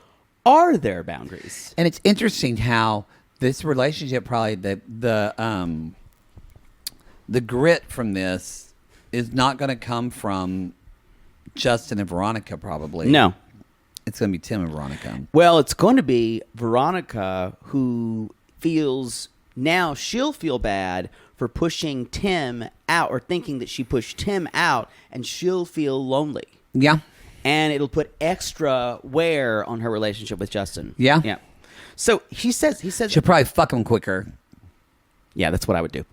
are there boundaries? And it's interesting how this relationship, probably the grit from this is not going to come from Justin and Veronica, probably. No. It's going to be Tim and Veronica. Well, it's going to be Veronica who feels now she'll feel bad for pushing Tim out or thinking that she pushed Tim out, and she'll feel lonely. Yeah. And it'll put extra wear on her relationship with Justin. Yeah. Yeah. So he says, She'll probably fuck him quicker. yeah, that's what I would do.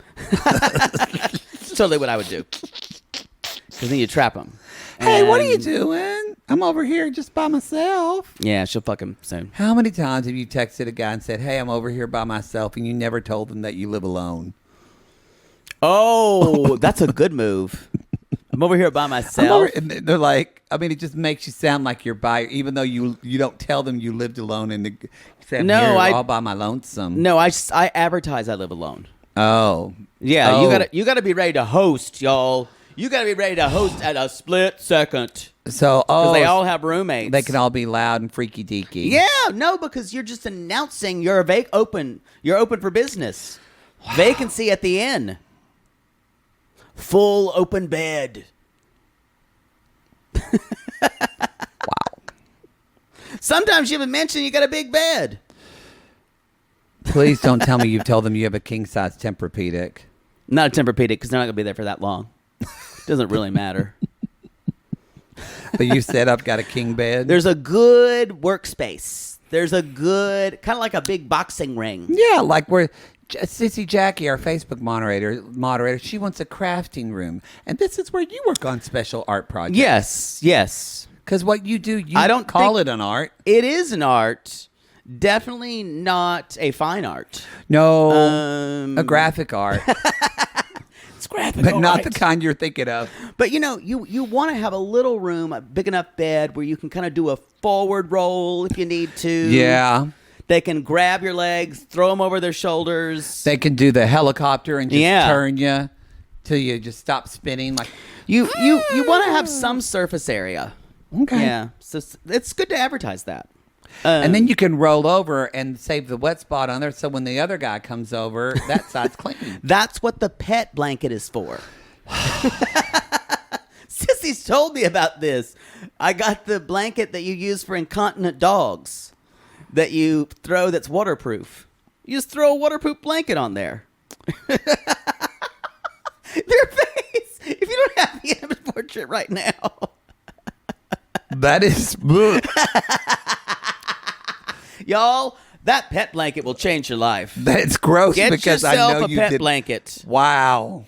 Totally what I would do. Because then you trap him. Hey, what are you And- doing? I'm over here just by myself. Yeah, she'll fuck him soon. How many times have you texted a guy and said, hey, I'm over here by myself, and you never told them that you live alone? Oh, that's a good move. I'm over here by myself. And they're like, I mean, it just makes you sound like you're by, even though you don't tell them you lived alone, and you say, I'm No, here all by my lonesome. No, I advertise I live alone. Oh. Yeah, Oh. you gotta be ready to host, y'all. You gotta be ready to host at a split second. So, Because they all have roommates. they can all be loud and freaky deaky. Yeah, no, because you're just announcing you're open for business. Vacancy at the inn. Full open bed. Wow. Sometimes you even mention you got a big bed. Please don't tell me you've told them you have a king size Tempur-Pedic. Not a Tempur-Pedic because they're not gonna be there for that long. Doesn't really matter. But you set up, got a king bed. There's a good workspace. There's a good kind of like a big boxing ring. Yeah, like where Sissy Jackie, our Facebook moderator, she wants a crafting room, and this is where you work on special art projects. Yes. Because what you do, you I don't call think- it an art. It is an art. Definitely not a fine art. No, a graphic art, It's graphic, but not art. the kind you're thinking of. But you want to have a little room, a big enough bed where you can kind of do a forward roll if you need to. Yeah. They can grab your legs, throw them over their shoulders. They can do the helicopter and just Yeah. turn you till you just stop spinning. Like, You want to have some surface area. okay. Yeah. So it's good to advertise that. And then you can roll over and save the wet spot on there, so when the other guy comes over, that side's clean. That's what the pet blanket is for. Sissy's told me about this. I got the blanket that you use for incontinent dogs that you throw that's waterproof. You just throw a waterproof blanket on there. Their face. If you don't have the image portrait right now. That is. Y'all, that pet blanket will change your life. That's gross Get because I yourself know a you pet did. blanket. Wow.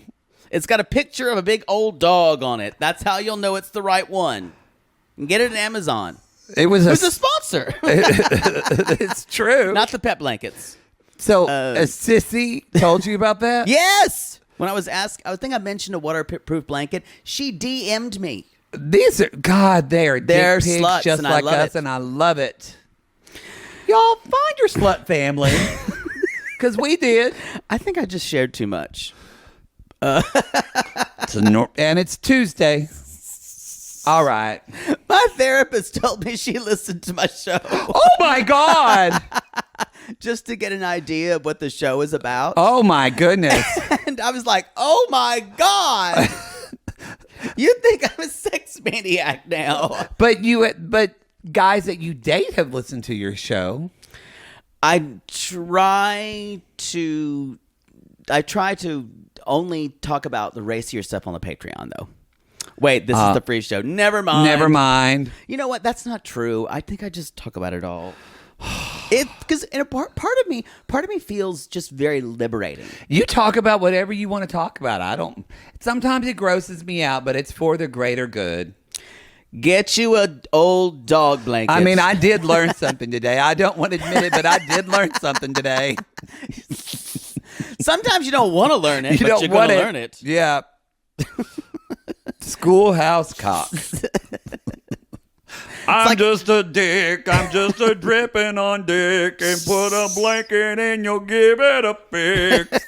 It's got a picture of a big old dog on it. That's how you'll know it's the right one. And get it at Amazon. It was Who's a sponsor? It's true. Not the pet blankets. So, a sissy told you about that? Yes. When I was asked, I think I mentioned a waterproof blanket. She DM'd me. These are, God, they're They're dick pics sluts, just and I like love us, it. and I love it. Y'all find your slut family. Because we did. I think I just shared too much. And it's Tuesday. All right. My therapist told me she listened to my show Oh, my God. just to get an idea of what the show is about. Oh, my goodness. And I was like, oh my God. You think I'm a sex maniac now. But guys that you date have listened to your show. I try to only talk about the racier stuff on the Patreon, though. Wait, this is the free show. Never mind. Never mind. You know what? That's not true. I think I just talk about it all. Because in a part of me feels just very liberating. You talk about whatever you want to talk about. I don't. Sometimes it grosses me out, but it's for the greater good. Get you a old dog blanket. I mean, I did learn something today. I don't want to admit it, but I did learn something today. Sometimes you don't want to learn it, but you're going to learn it. Yeah. Schoolhouse cock. I'm just a dick. I'm just a dripping on dick. And put a blanket in, you'll give it a fix.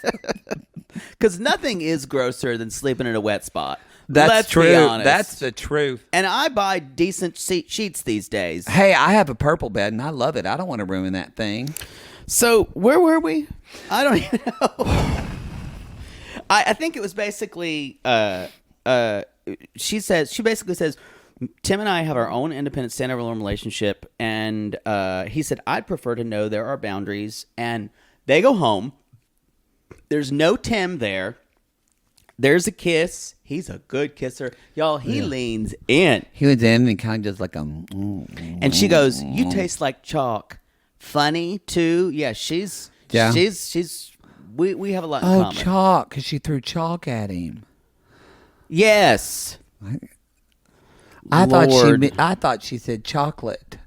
Because nothing is grosser than sleeping in a wet spot. That's Let's true. be honest. That's the truth. And I buy decent sheets these days. Hey, I have a purple bed and I love it. I don't want to ruin that thing. So where were we? I don't even know. I think it was basically she basically says Tim and I have our own independent standalone relationship, and he said I'd prefer to know there are boundaries. And they go home. There's no Tim there. There's a kiss. He's a good kisser. Y'all, he leans in. He was in and kind of just like And she goes, "You taste like chalk." Funny too. Yeah, she's we have a lot in oh, common. chalk, because she threw chalk at him. Yes. I Lord. thought she said chocolate.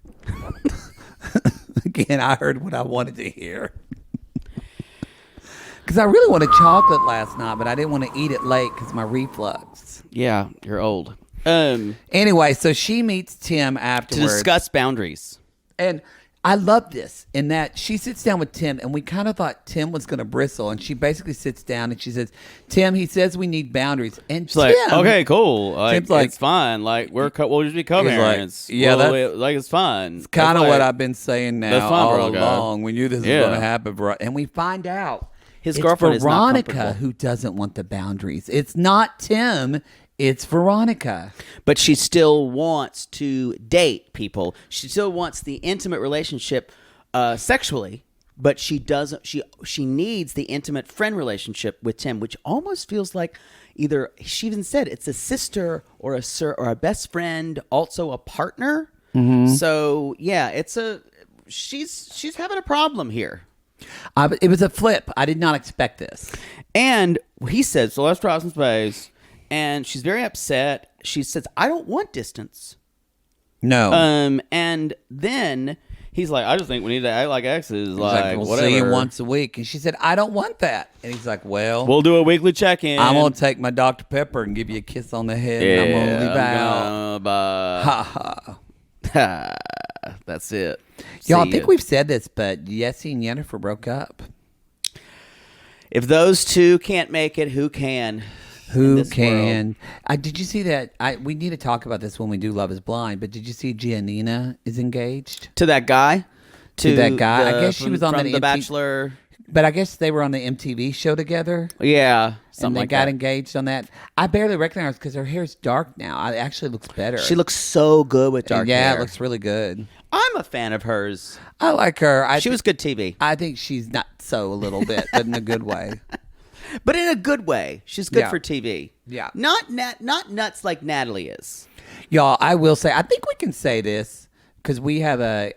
Again, I heard what I wanted to hear. Because I really wanted chocolate last night, but I didn't want to eat it late because my reflux. Yeah, you're old. Anyway, so she meets Tim To afterwards. discuss boundaries. And I love this in that she sits down with Tim, and we kind of thought Tim was going to bristle. And she basically sits down and she says, Tim, he says we need boundaries. And It's Tim, like, okay, cool. Like, Tim's like- it's fine. Like we'll just be He's like, co-parents. yeah, like it's fine. kind of That's what like- I've been saying That's now fine, all Veronica. along. We knew this was Yeah. going to happen. And we find out His it's girlfriend is not Veronica comfortable. who doesn't want the boundaries. It's not Tim. It's Veronica. But she still wants to date people. She still wants the intimate relationship sexually, but she doesn't. She needs the intimate friend relationship with Tim, which almost feels like either she even said it's a sister or a sir or a best friend, also a partner. Mm-hmm. So yeah, she's having a problem here. It was a flip. I did not expect this. And he says, so let's try some space. And she's very upset. She says, I don't want distance. No. And then he's like, I just think we need to act like exes. He's Like, we'll whatever. see you once a week. And she said, I don't want that. And he's like, well, We'll do a weekly check-in. I'm going to take my Dr. Pepper and give you a kiss on the head. And I'm going to leave out. gonna bye. Ha ha. That's it. Y'all, I See think ya. we've said this, but Yessie and Yennefer broke up. If those two can't make it, who can? in Who this can? world? Did you see that? We need to talk about this when we do Love is Blind, but did you see Giannina is engaged? To that guy? To that guy? I guess she was on from the The MTV Bachelor. But I guess they were on the MTV show together. Yeah. And Something they like got that. engaged on that. I barely recognize her because her hair's dark now. It actually looks better. She looks so good with dark yeah, hair. it looks really good. I'm a fan of hers. I like her. She was good TV. I think she's not so a little bit, but in a good way. But in a good way. She's good Yeah. for TV. Yeah. Not nuts like Natalie is. Y'all, I will say, I think we can say this because we have a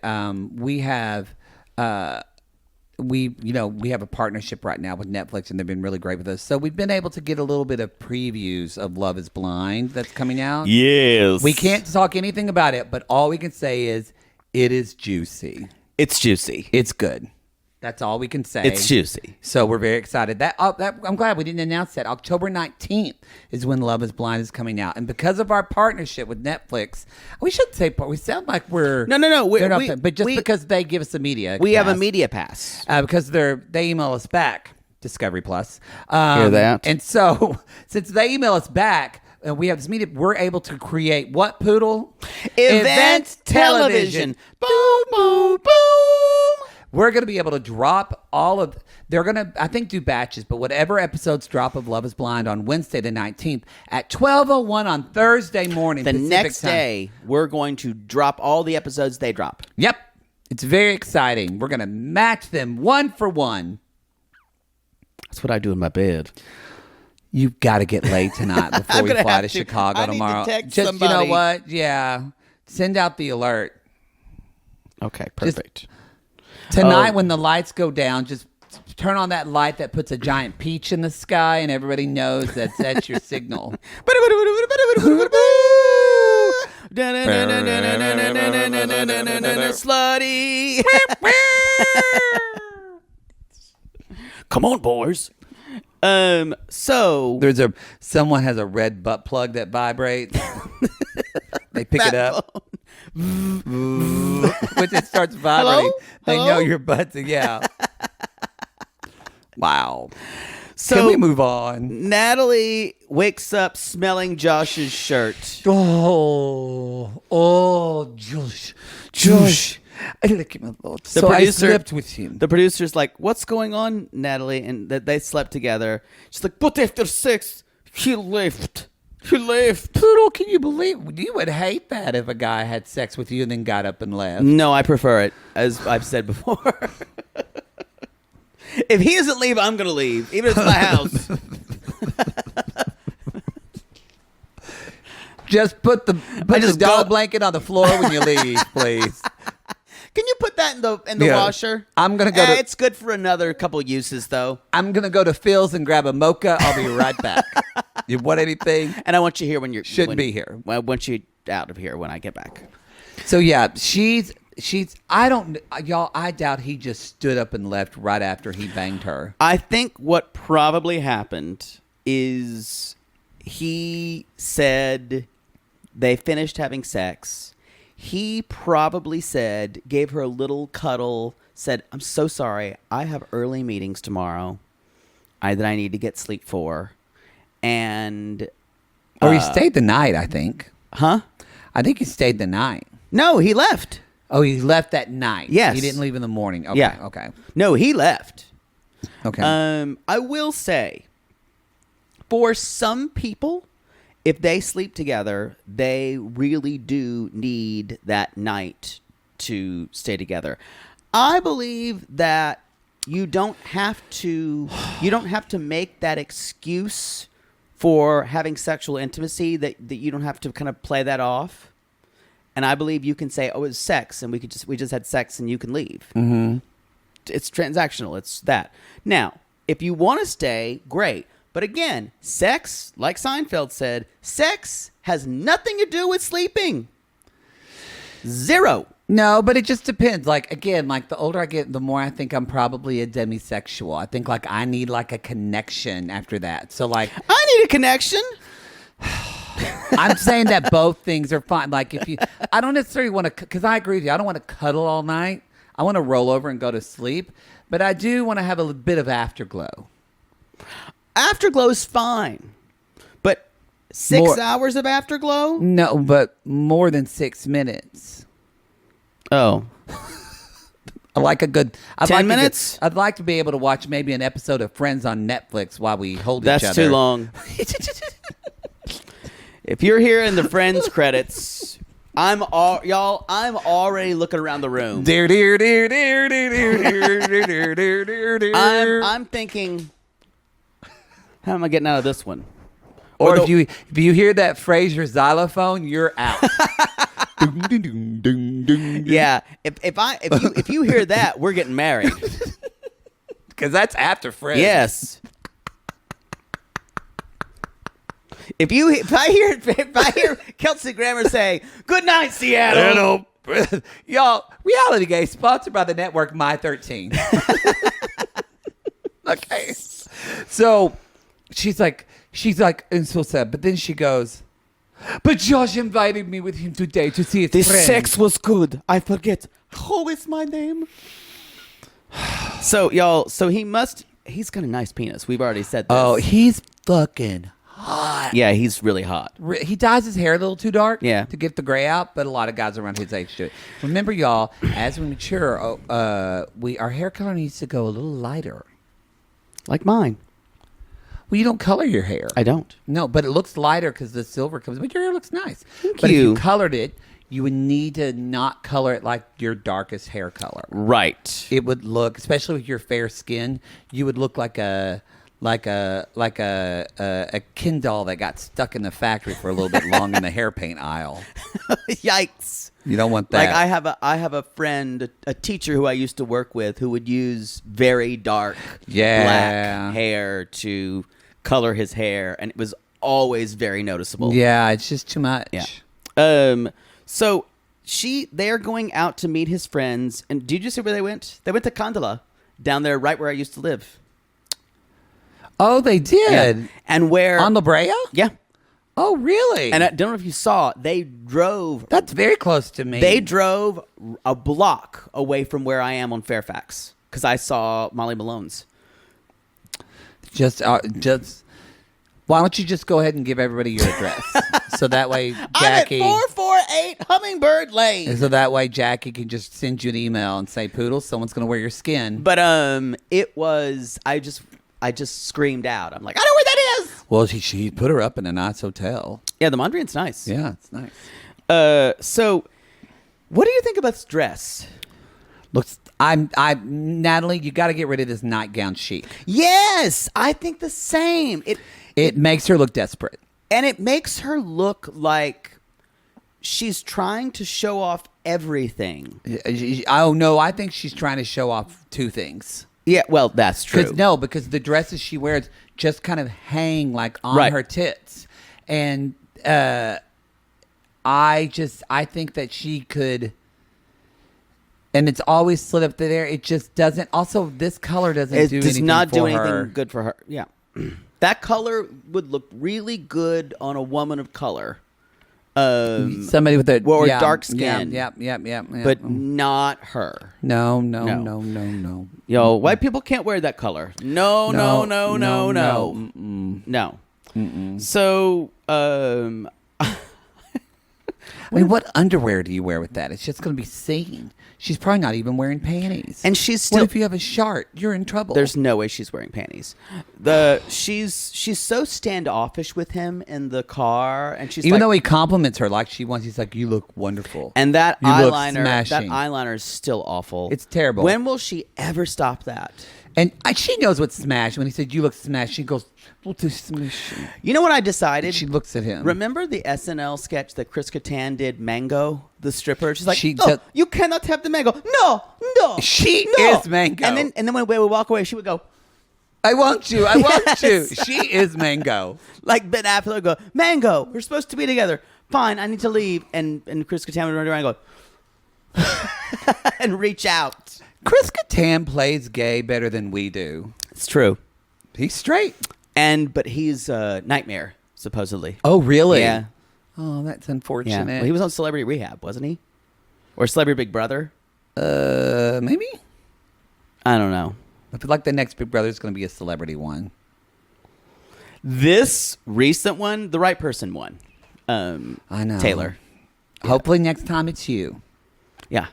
partnership right now with Netflix, and they've been really great with us. So we've been able to get a little bit of previews of Love is Blind that's coming out. Yes. We can't talk anything about it, but all we can say is it is juicy. It's juicy. It's good. That's all we can say. It's juicy. So we're very excited. I'm glad we didn't announce that. October 19th is when Love is Blind is coming out. And because of our partnership with Netflix, we should say, we sound like we're... No. But just because they give us a media We have a pass, media pass. because they email us back, Discovery Plus. Hear that? And so, since they email us back, and we have this media, we're able to create what, Poodle? Event television. Boom, boom, boom. We're going to be able to drop they're going to, I think, do batches, but whatever episodes drop of Love is Blind on Wednesday the 19th at 12:01 on Thursday morning. The Pacific next time. day, we're going to drop all the episodes they drop. Yep. It's very exciting. We're going to match them one for one. That's what I do in my bed. You've got to get laid tonight before I'm we gonna fly have to to. Chicago I need to tomorrow. text You know somebody. what? Yeah. Send out the alert. Okay, perfect. Tonight, when the lights go down, just turn on that light that puts a giant peach in the sky, and everybody knows that's your signal. Slutty. Come on, boys. So Someone has a red butt plug that vibrates. They pick it up. Once it starts vibrating, they know your butt's Wow. So Can we move on? Natalie wakes up smelling Josh's shirt. Oh, Josh. I look at my Lord. So I slept with him. The producer's like, "What's going on, Natalie?" And that they slept together. She's like, "But after sex, he left. He left." Poodle, can you believe? You would hate that if a guy had sex with you and then got up and left. No, I prefer it, as I've said before. If he doesn't leave, I'm going to leave, even if it's my house. Just put the dog blanket on the floor when you leave, please. Can you put that in the washer? I'm gonna go. It's good for another couple uses, though. I'm gonna go to Phil's and grab a mocha. I'll be right back. You want anything? And I want you here when you're be here. I want you out of here when I get back. So yeah, she's. I don't, y'all. I doubt he just stood up and left right after he banged her. I think what probably happened is he said they finished having sex. He probably gave her a little cuddle, said, "I'm so sorry. I have early meetings tomorrow that I need to get sleep for." And or he stayed the night, I think. Huh? I think he stayed the night. No, he left. Oh, he left that night. Yes. He didn't leave in the morning. Okay. Yeah. Okay. No, he left. Okay. I will say, for some people, if they sleep together, they really do need that night to stay together. I believe that you don't have to make that excuse for having sexual intimacy, that you don't have to kind of play that off. And I believe you can say, "Oh, it's sex, and we just had sex, and you can leave." Mm-hmm. It's transactional. It's that. Now, if you want to stay, great. But again, sex, like Seinfeld said, sex has nothing to do with sleeping. Zero. No, but it just depends. Like, again, like the older I get, the more I think I'm probably a demisexual. I think like I need like a connection after that. So like, I need a connection. I'm saying that both things are fine. Like I don't necessarily want to, because I agree with you. I don't want to cuddle all night. I want to roll over and go to sleep. But I do want to have a bit of afterglow. Afterglow is fine. But 6 hours of afterglow? No, but more than 6 minutes. Oh. I like a good 10 minutes? I'd like to be able to watch maybe an episode of Friends on Netflix while we hold each other. That's too long. If you're here in the Friends credits, I'm already looking around the room. I'm thinking, how am I getting out of this one? Or if you hear that Fraser xylophone, you're out. Yeah, if you hear that, we're getting married. Because that's after Friends. Yes. If I hear Kelsey Grammer say, "Good night, Seattle," y'all, Reality Gay, sponsored by the network My 13. Okay, so she's like, and so sad. But then she goes, "But Josh invited me with him today to see his the friend. sex was good. I forget. How is my name?" So y'all, he's got a nice penis. We've already said this. Oh, he's fucking hot. Yeah, he's really hot. He dyes his hair a little too dark to get the gray out, but a lot of guys around his age do it. Remember, y'all, as we mature, our hair color needs to go a little lighter. Like mine. Well, you don't color your hair. I don't. No, but it looks lighter because the silver comes. But your hair looks nice. Thank but you. if you colored it, you would need to not color it like your darkest hair color. Right. It would look, especially with your fair skin, you would look like a like a Ken doll that got stuck in the factory for a little bit long in the hair paint aisle. Yikes. You don't want that. Like I have a friend, a teacher who I used to work with, who would use very dark black hair to color his hair, and it was always very noticeable. Yeah, it's just too much. Yeah. So they're going out to meet his friends, and did you see where they went? They went to Kandala, down there, right where I used to live. Oh, they did. Yeah. And where on La Brea? Yeah. Oh, really? And I don't know if you saw, they drove. That's very close to me. They drove a block away from where I am on Fairfax because I saw Molly Malone's. Just. Why don't you just go ahead and give everybody your address, so that way Jackie. I'm at 448 Hummingbird Lane. So that way Jackie can just send you an email and say, "Poodle, someone's going to wear your skin." But it was I just screamed out. I'm like, I know where that is. Well, she put her up in a nice hotel. Yeah, the Mondrian's nice. Yeah, it's nice. So, what do you think about this dress? Looks, Natalie, you got to get rid of this nightgown chic. Yes, I think the same. It makes her look desperate, and it makes her look like she's trying to show off everything. Oh no, I think she's trying to show off two things. Yeah, well, that's true. Because the dresses she wears just kind of hang like on her tits, and I think that she could, and it's always slid up there. It just doesn't. Also, this color does not do anything good for her. Yeah, that color would look really good on a woman of color. Somebody with a dark skin. Yeah. But not her. No. Yo, white people can't wear that color. No. So, I mean, what underwear do you wear with that? It's just going to be seen. She's probably not even wearing panties. And she's still. What if you have a shart? You're in trouble. There's no way she's wearing panties. She's so standoffish with him in the car, and she's even though he compliments her like she wants. He's like, "You look wonderful." And that you look eyeliner, smashing. that eyeliner is still awful. It's terrible. When will she ever stop that? And she knows what's smash. When he said, "You look smash," she goes, "What is smash?" You know what I decided? She looks at him. Remember the SNL sketch that Chris Kattan did, Mango, the stripper? She's like, you cannot have the mango. No. She is Mango. And then when we would walk away, she would go, I want you. She is Mango. Like Ben Affleck would go, Mango, we're supposed to be together. Fine, I need to leave. And Chris Kattan would run around and go, and reach out. Chris Kattan plays gay better than we do. It's true. He's straight. But he's a nightmare, supposedly. Oh, really? Yeah. Oh, that's unfortunate. Yeah. Well, he was on Celebrity Rehab, wasn't he? Or Celebrity Big Brother? Maybe. I don't know. I feel like the next Big Brother is going to be a celebrity one. This recent one, the right person won. I know. Taylor. Hopefully next time it's you. Yeah.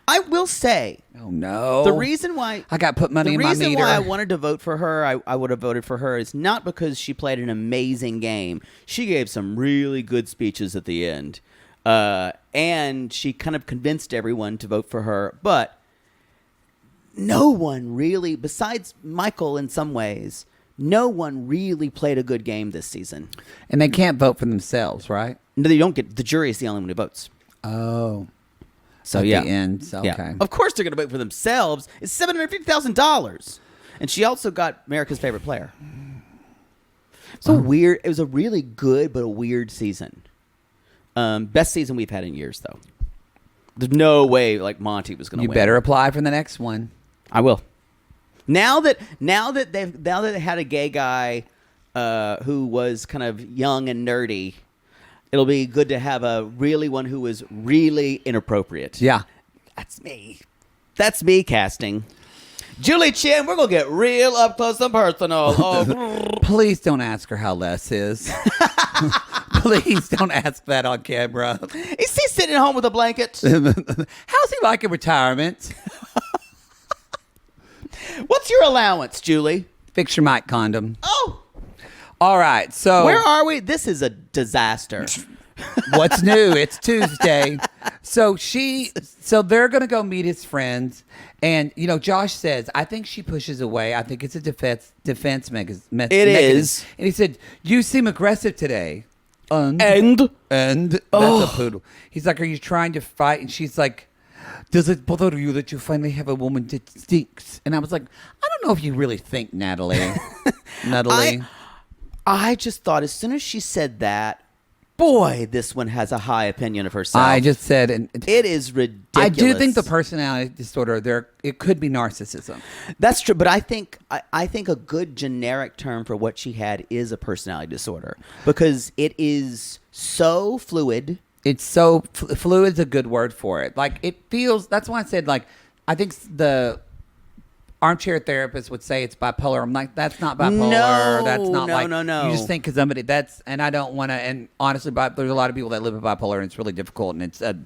I will say. Oh, no. The reason why I got put money in my meter. The reason why I wanted to vote for her, I would have voted for her, is not because she played an amazing game. She gave some really good speeches at the end. And she kind of convinced everyone to vote for her. But no one really, besides Michael in some ways, no one really played a good game this season. And they can't vote for themselves, right? No, they don't get. The jury is the only one who votes. Oh. So at yeah, the end. So, yeah. Okay. Of course they're going to vote for themselves. It's $750,000, and she also got America's Favorite Player. So weird. It was a really good but a weird season. Best season we've had in years, though. There's no way like Monty was going to win. You better apply for the next one. I will. Now that they had a gay guy who was kind of young and nerdy. It'll be good to have a really one who is really inappropriate. Yeah. That's me. That's me casting. Julie Chen, we're going to get real up close and personal. Oh. Please don't ask her how Les is. Please don't ask that on camera. Is he sitting at home with a blanket? How's he like in retirement? What's your allowance, Julie? Fix your mic condom. Oh. All right, so where are we? This is a disaster. What's new? It's Tuesday. So they're going to go meet his friends, And Josh says, I think she pushes away. I think it's a defense mechanism. It is. And he said, you seem aggressive today. And that's a poodle. He's like, are you trying to fight? And she's like, does it bother you that you finally have a woman that stinks? And I was like, I don't know if you really think, Natalie. I just thought as soon as she said that, boy, this one has a high opinion of herself. I just said, and it is ridiculous. I do think the personality disorder it could be narcissism. That's true, but I think a good generic term for what she had is a personality disorder because it is so fluid. It's so fluid's a good word for it. Like it feels. That's why I said I think the armchair therapist would say it's bipolar. I'm like, that's not bipolar. No, that's not no. You just think because somebody and I don't want to. And honestly, there's a lot of people that live with bipolar, and it's really difficult, and it's a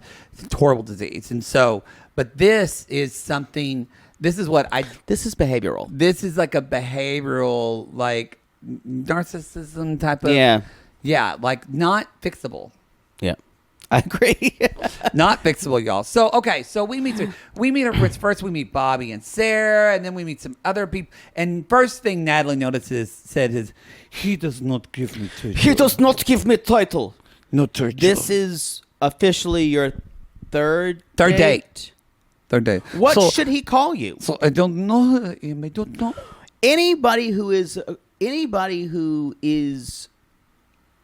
horrible disease. And so, but this is something. This is behavioral. This is like a behavioral, like narcissism type of. Yeah, like not fixable. Yeah. I agree. Not fixable, y'all. So, okay. So we meet our friends first. We meet Bobby and Sarah, and then we meet some other people. And first thing Natalie said is, he does not give me title. He does not give me title. No title. This is officially your third date. Third date. What should he call you? So I don't know. I don't know. Anybody who is,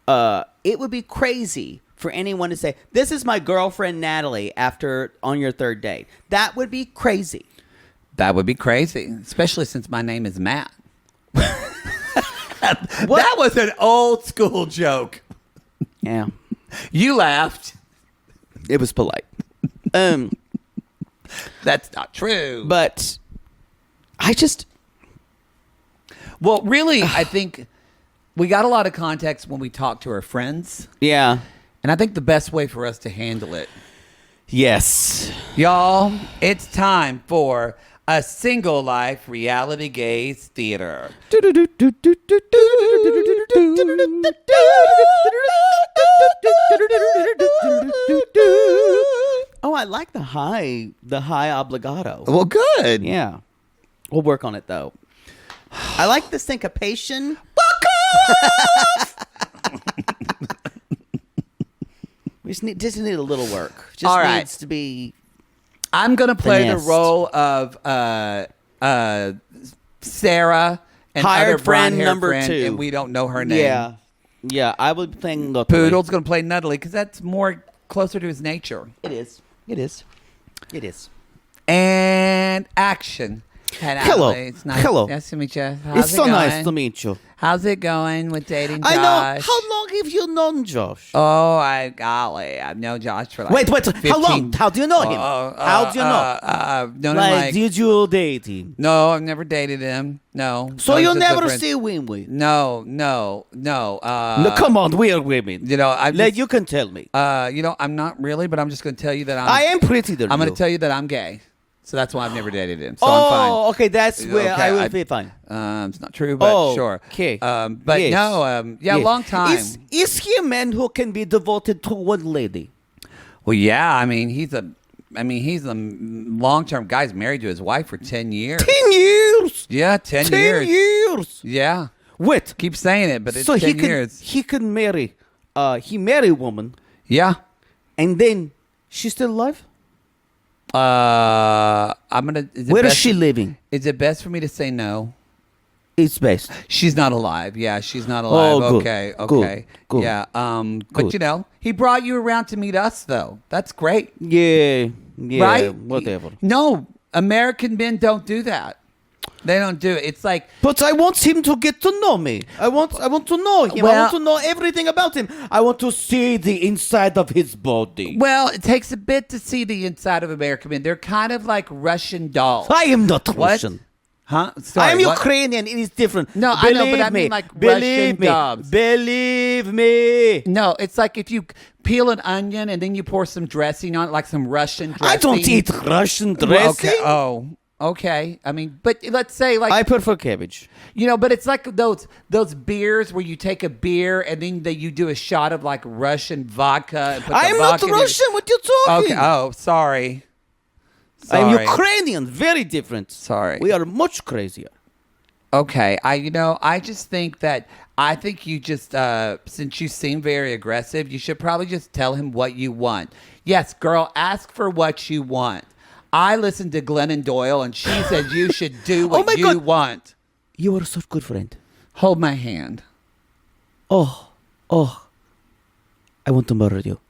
it would be crazy for anyone to say, this is my girlfriend Natalie on your third date. That would be crazy. That would be crazy, especially since my name is Matt. That was an old school joke. Yeah. You laughed. It was polite. That's not true. But well, really, I think we got a lot of context when we talked to our friends. Yeah. And I think the best way for us to handle it. Yes. Y'all, it's time for a single life reality gaze theater. Oh, I like the high obligato. Well, good. Yeah. We'll work on it, though. I like the syncopation. We just need a little work. Just all right. Needs to be. I'm gonna play finessed. the role of Sarah and Hired other friend blonde-haired number friend, 2. and we don't know her name. Yeah. I would be playing the Poodle's gonna play Natalie because that's more closer to his nature. It is. And action. Hey, Hello. Natalie, it's nice. Hello. Nice to meet you. It's so nice to meet you. How's it going with dating Josh? I know. How long have you known Josh? Oh, I've known Josh for like Wait. 15. How long? How do you know him? How do you know? I've known him like. Did you date him? No, I've never dated him. No. So I was you just a never friend. see women? No. No, come on, we are women. You can tell me. I'm not really, but I'm just going to tell you that I am pretty. I'm going to tell you that I'm gay. So that's why I've never dated him. So I'm fine. Oh, okay, that's where Okay, I will be fine. It's not true, but sure. Okay. But Yes. no, Yes. long time. Is he a man who can be devoted to one lady? Well, yeah. I mean, he's a long-term guy. He's married to his wife for 10 years. 10 years. Yeah, 10 years. 10 years. Yeah. Wait. Keep saying it, but it's So 10 years. he can marry. He marry a woman, Yeah. and then she's still alive. I'm gonna. Where is she living? Is it best for me to say no? It's best. She's not alive. Yeah, she's not alive. Oh, good. Okay. Good. Yeah. Good. But he brought you around to meet us, though. That's great. Yeah. Right? Whatever. No, American men don't do that. They don't do it. It's like. But I want him to get to know me. I want to know him. I Well- want to know everything about him. I want to see the inside of his body. Well, it takes a bit to see the inside of American men. They're kind of like Russian dolls. I am not What? Russian. Huh? Sorry, I am what? Ukrainian. It is different. No, I know, but Believe I mean me. like Believe Russian me. dolls. Believe me. No, it's like if you peel an onion and then you pour some dressing on it, like some Russian dressing. I don't eat Russian dressing. Well, okay. I mean, but let's say like I prefer cabbage. but it's like those beers where you take a beer and then you do a shot of like Russian vodka. And put I the am not vodka in it. Russian. What you talking? Okay. Oh, sorry. I am Sorry. Ukrainian. Very different. Sorry. We are much crazier. Okay, I just think you just since you seem very aggressive, you should probably just tell him what you want. Yes, girl, ask for what you want. I listened to Glennon Doyle, and she said you should do what my you God. want. You are such good friend. Hold my hand. Oh, I want to murder you.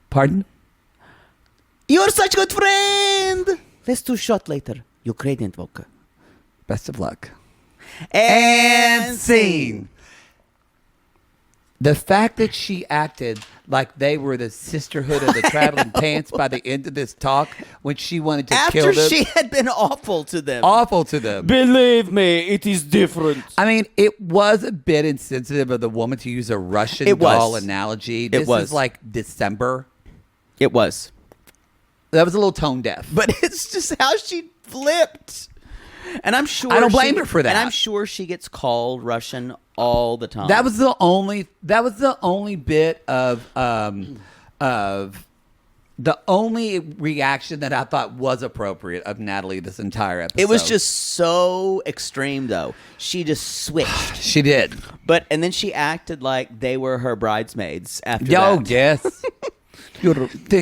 Pardon? You are such good friend. Let's do shot later. Ukrainian vodka. Best of luck. And scene. The fact that she acted like they were the sisterhood of the traveling pants by the end of this talk when she wanted to kill After them. she had been awful to them. Awful to them. Believe me, it is different. I mean, it was a bit insensitive of the woman to use a Russian It was. doll analogy. This was. is like December. It was. That was a little tone deaf. But it's just how she flipped. And I'm sure I don't blame her for that. And I'm sure she gets called Russian all the time. That was the only bit of the only reaction that I thought was appropriate of Natalie this entire episode. It was just so extreme, though. She just switched. She did. And then she acted like they were her bridesmaids after Yo, that. yes.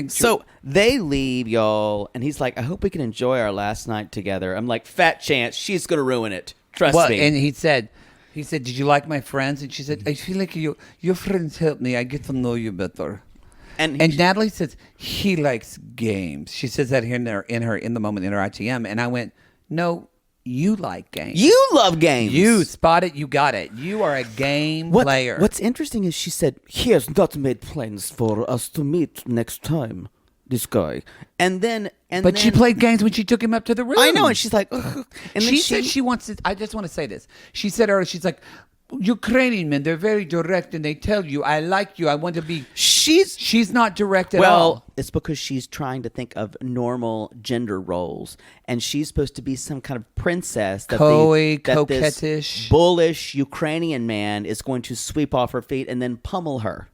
So they leave, y'all, and he's like, I hope we can enjoy our last night together. I'm like, fat chance. She's going to ruin it. Trust me. And he said, did you like my friends? And she said, I feel like your friends help me. I get to know you better. And Natalie says, he likes games. She says that here in the moment in her ITM. And I went, no, you like games. You love games. You spot it. You got it. You are a game player. What's interesting is she said, he has not made plans for us to meet next time, this guy. But she played games when she took him up to the room. I know, and she's like, ugh. And she said she wants to. I just want to say this. She said earlier, she's like, Ukrainian men, they're very direct, and they tell you, I like you, I want to be. She's not direct at all. Well, it's because she's trying to think of normal gender roles, and she's supposed to be some kind of princess that coquettish, this bullish Ukrainian man is going to sweep off her feet and then pummel her.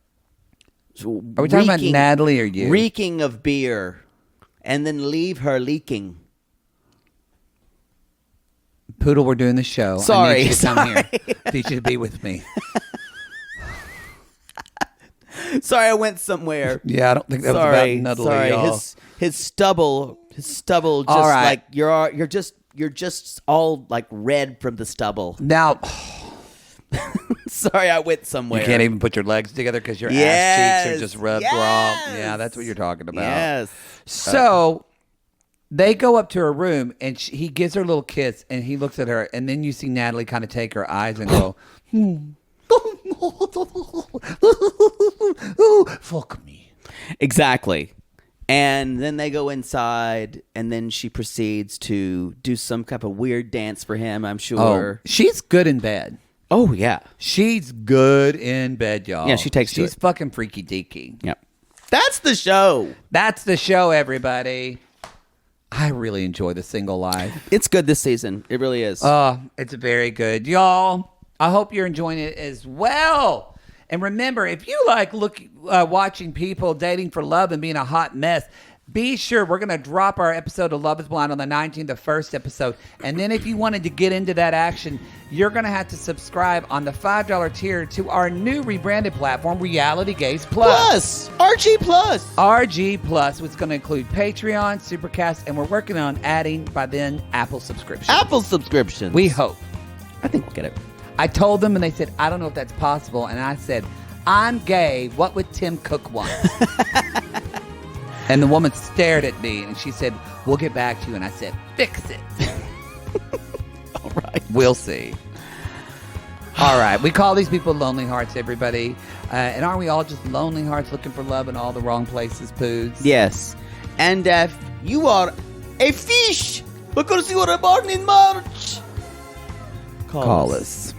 So Are we talking about Natalie or you? Reeking of beer, and then leave her leaking. Poodle, we're doing the show. Sorry, I need you to come here. I need you to be with me. Sorry, I went somewhere. Yeah, I don't think that was about Natalie, sorry. y'all. His stubble just All right. like you're just all like red from the stubble. Now, Sorry, I went somewhere. you can't even put your legs together because your ass cheeks are just rubbed raw. Yeah, that's what you're talking about. Yes. So they go up to her room, and he gives her a little kiss, and he looks at her, and then you see Natalie kind of take her eyes and go, fuck me. Exactly. And then they go inside, and then she proceeds to do some kind of weird dance for him, I'm sure. She's good in bed. Oh, yeah. She's good in bed, y'all. Yeah, she takes to She's it. fucking freaky deaky. Yep. That's the show. That's the show, everybody. I really enjoy The Single Life. It's good this season. It really is. It's very good. Y'all, I hope you're enjoying it as well. And remember, if you like watching people dating for love and being a hot mess, be sure we're going to drop our episode of Love is Blind on the 19th, the first episode. And then if you wanted to get into that action, you're going to have to subscribe on the $5 tier to our new rebranded platform, Reality Gaze Plus. RG Plus. RG Plus, which is going to include Patreon, Supercast, and we're working on adding, by then, Apple subscription. Apple subscriptions. We hope. I think we'll get it. I told them, and they said, I don't know if that's possible. And I said, I'm gay. What would Tim Cook want? And the woman stared at me, and she said, we'll get back to you. And I said, fix it. All right. We'll see. All right. We call these people lonely hearts, everybody. And aren't we all just lonely hearts looking for love in all the wrong places, Poods? Yes. And if you are a fish because you were born in March, call us.